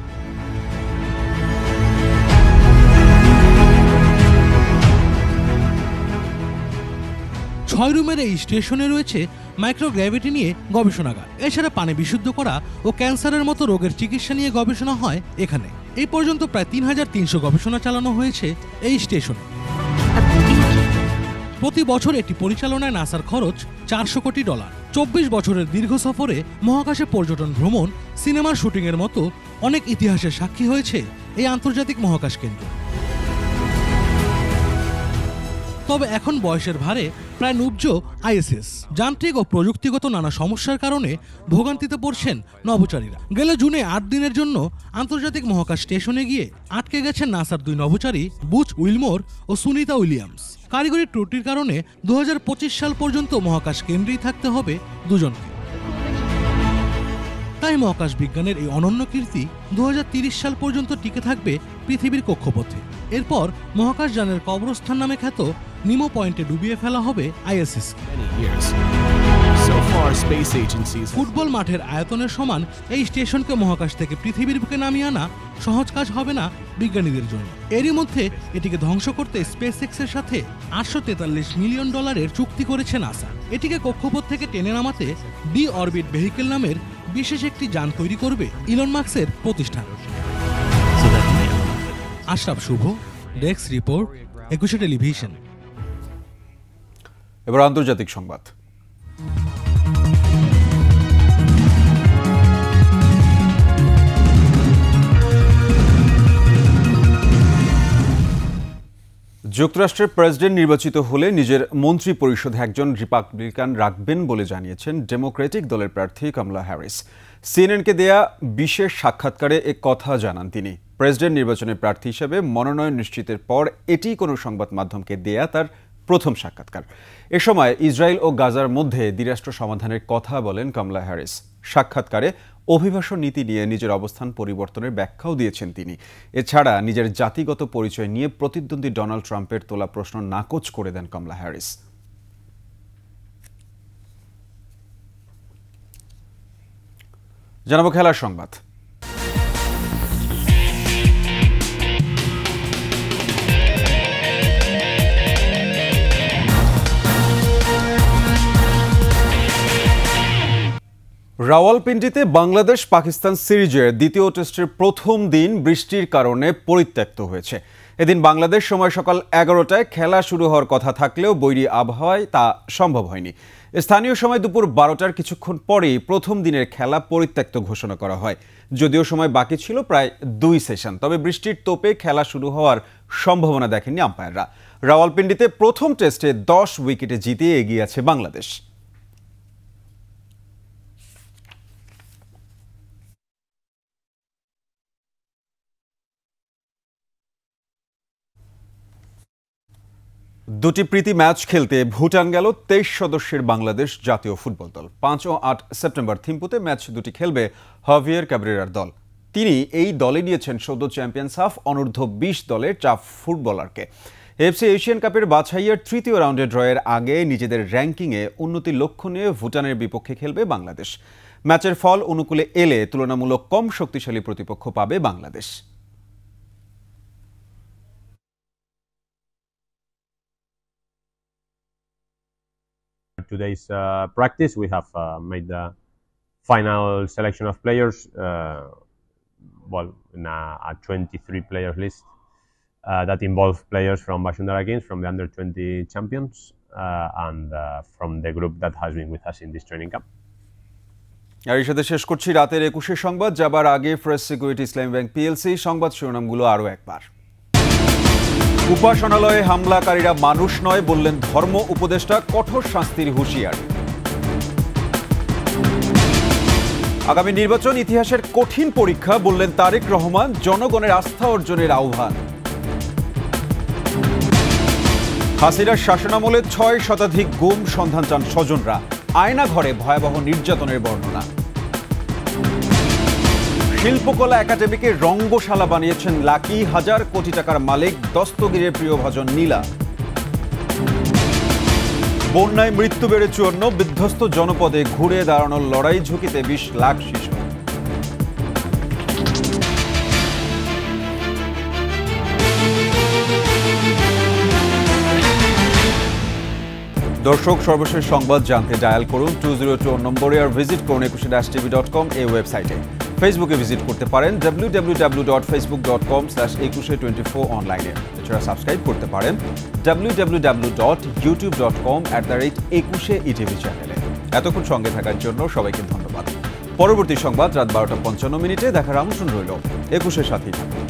৬ রুমের এই স্টেশনে রয়েছে মাইক্রোগ্র্যাভিটি নিয়ে গবেষণাগার। এছাড়া পানি বিশুদ্ধ করা ও ক্যান্সারের মতো রোগের চিকিৎসা নিয়ে গবেষণা হয় এখানে। এই পর্যন্ত প্রায় ৩৩০০ গবেষণা চালানো হয়েছে এই স্টেশনে। প্রতি বছর এটি পরিচালনায় নাসার খরচ $৪০০ কোটি। ২৪ বছরের দীর্ঘ সফরে মহাকাশে পর্যটন, ভ্রমণ, সিনেমার শুটিংয়ের মতো অনেক ইতিহাসের সাক্ষী হয়েছে এই আন্তর্জাতিক মহাকাশ কেন্দ্র। তবে এখন বয়সের ভারে প্রায় নুবজ ISS। যান্ত্রিক ও প্রযুক্তিগত নানা সমস্যার কারণে ভোগান্তিতে পড়ছেন নভোচারীরা। গেল জুনে ৮ দিনের জন্য আন্তর্জাতিক মহাকাশ স্টেশনে গিয়ে আটকে গেছেন নাসার ২ নভোচারী বুচ উইলমোর ও সুনিতা উইলিয়ামস। কারিগরি ত্রুটির কারণে ২০২৫ সাল পর্যন্ত মহাকাশ কেন্দ্রেই থাকতে হবে দুজনকে। তাই মহাকাশ বিজ্ঞানের এই অনন্য কীর্তি ২০৩০ সাল পর্যন্ত টিকে থাকবে পৃথিবীর কক্ষপথে। এরপর মহাকাশযানের কবরস্থান নামে খ্যাত নিমো পয়েন্টে ডুবিয়ে ফেলা হবে ISS। ফুটবল মাঠের আয়তনের সমান এই স্টেশনকে মহাকাশ থেকে পৃথিবীর বুকে নামিয়ে আনা সহজ কাজ হবে না বিজ্ঞানীদের জন্য। এরই মধ্যে এটিকে ধ্বংস করতে স্পেসএক্সের সাথে $৮৪৩ মিলিয়ন চুক্তি করেছে নাসা। এটিকে কক্ষপথ থেকে টেনে নামাতে ডি অরবিট ভেহিকেল নামের বিশেষ একটি যান তৈরি করবে ইলন মাস্কের প্রতিষ্ঠান। আশরাফ শুভ, ডেস্ক রিপোর্ট, ২১ টেলিভিশন। এবার আন্তর্জাতিক সংবাদ। যুক্তরাষ্ট্রের প্রেসিডেন্ট নির্বাচিত হলে নিজের মন্ত্রী পরিষদে একজন রিপাবলিকান রাখবেন বলে জানিয়েছেন ডেমোক্রেটিক দলের প্রার্থী কমলা হ্যারিস। সিএনএনকে দেয়া বিশেষ সাক্ষাৎকারে এ কথা জানান তিনি। প্রেসিডেন্ট নির্বাচনে প্রার্থী হিসেবে মনোনয়ন নিশ্চিতের পর এটি কোনো সংবাদ মাধ্যমকে দেয়া তার প্রথম সাক্ষাৎকার। এ সময় ইসরায়েল ও গাজার মধ্যে দ্বিরাষ্ট্র সমাধানের কথা বলেন কমলা হ্যারিস। সাক্ষাৎকারে অভিবাসন নীতি নিয়ে নিজের অবস্থান পরিবর্তনের ব্যাখ্যাও দিয়েছেন তিনি। এছাড়া নিজের জাতিগত পরিচয় নিয়ে প্রতিদ্বন্দ্বী ডোনাল্ড ট্রাম্পের তোলা প্রশ্ন নাকচ করে দেন কমলা হ্যারিস। জানাবো খেলার সংবাদ। রাওয়ালপিন্ডিতে বাংলাদেশ পাকিস্তান সিরিজের দ্বিতীয় টেস্টের প্রথম দিন বৃষ্টির কারণে পরিত্যক্ত হয়েছে। এদিন বাংলাদেশ সময় সকাল 11টায় খেলা শুরু হওয়ার কথা থাকলেও বৈরী আবহাওয়ায় তা সম্ভব হয়নি। স্থানীয় সময় দুপুর 12টার কিছুক্ষণ পরেই প্রথম দিনের খেলা পরিত্যক্ত ঘোষণা করা হয়। যদিও সময় বাকি ছিল প্রায় 2 সেশন, তবে বৃষ্টির তোপে খেলা শুরু হওয়ার সম্ভাবনা দেখেননি আম্পায়াররা। রাওয়ালপিন্ডিতে প্রথম টেস্টে 10 উইকেটে জিতে এগিয়ে আছে বাংলাদেশ। দুটি প্রীতি ম্যাচ খেলতে ভুটান গেল 23 সদস্যের বাংলাদেশ জাতীয় ফুটবল দল। 5 ও 8 সেপ্টেম্বর থিম্পুতে ম্যাচ দুটি খেলবে হাভিয়ের ক্যাব্রেরার দল। তিনি এই দলে নিয়েছেন সদ্য চ্যাম্পিয়ন সাফ অনূর্ধ্ব 20 দলের চাপ ফুটবলারকে। এফসি এশিয়ান কাপের বাছাইয়ের তৃতীয় রাউন্ডে ড্রয়ের আগে নিজেদের র্যাঙ্কিংয়ে উন্নতির লক্ষ্য নিয়ে ভুটানের বিপক্ষে খেলবে বাংলাদেশ। ম্যাচের ফল অনুকূলে এলে তুলনামূলক কম শক্তিশালী প্রতিপক্ষ পাবে Bangladesh. Today's practice, we have made the final selection of players, in a 23 players list that involve players from Bashundhara Kings, from the under-20 champions, and from the group that has been with us in this training camp. আর এর সাথে শেষ করছি রাতের 21 সংবাদ। যাবার আগে fresh security ইসলামী bank PLC সংবাদ শিরোনামগুলো আরও একবার। উপাসনালয়ে হামলাকারীরা মানুষ নয় বললেন ধর্ম উপদেষ্টা, কঠোর শাস্তির হুঁশিয়ার। আগামী নির্বাচন ইতিহাসের কঠিন পরীক্ষা বললেন তারেক রহমান, জনগণের আস্থা অর্জনের আহ্বান। হাসিনার শাসনামলে 6 শতাধিক গুম সন্ধান চান স্বজনরা, আয়না ঘরে ভয়াবহ নির্যাতনের বর্ণনা। শিল্পকলা একাডেমিকে রঙ্গশালা বানিয়েছেন লাকি, 1000 কোটি টাকার মালিক দস্তগীরের প্রিয়ভাজন নীলা। বন্যায় মৃত্যু বেড়ে 54, বিধ্বস্ত জনপদে ঘুরে দাঁড়ানোর লড়াই, ঝুঁকিতে 20 লাখ শিশু। দর্শক, সর্বশেষ সংবাদ জানতে ডায়াল করুন 202 নম্বরে আর ভিজিট করুন 21-tv.com এই ওয়েবসাইটে। ফেসবুকে ভিজিট করতে পারেন www.facebook.com/2124 অনলাইনে। এছাড়া সাবস্ক্রাইব করতে পারেন www.youtube.com/21etv চ্যানেলে। এতক্ষণ সঙ্গে থাকার জন্য সবাইকে ধন্যবাদ। পরবর্তী সংবাদ রাত 12টা 55 মিনিটে দেখার আমন্ত্রণ রইল। 21-এর সাথেই থাকুন।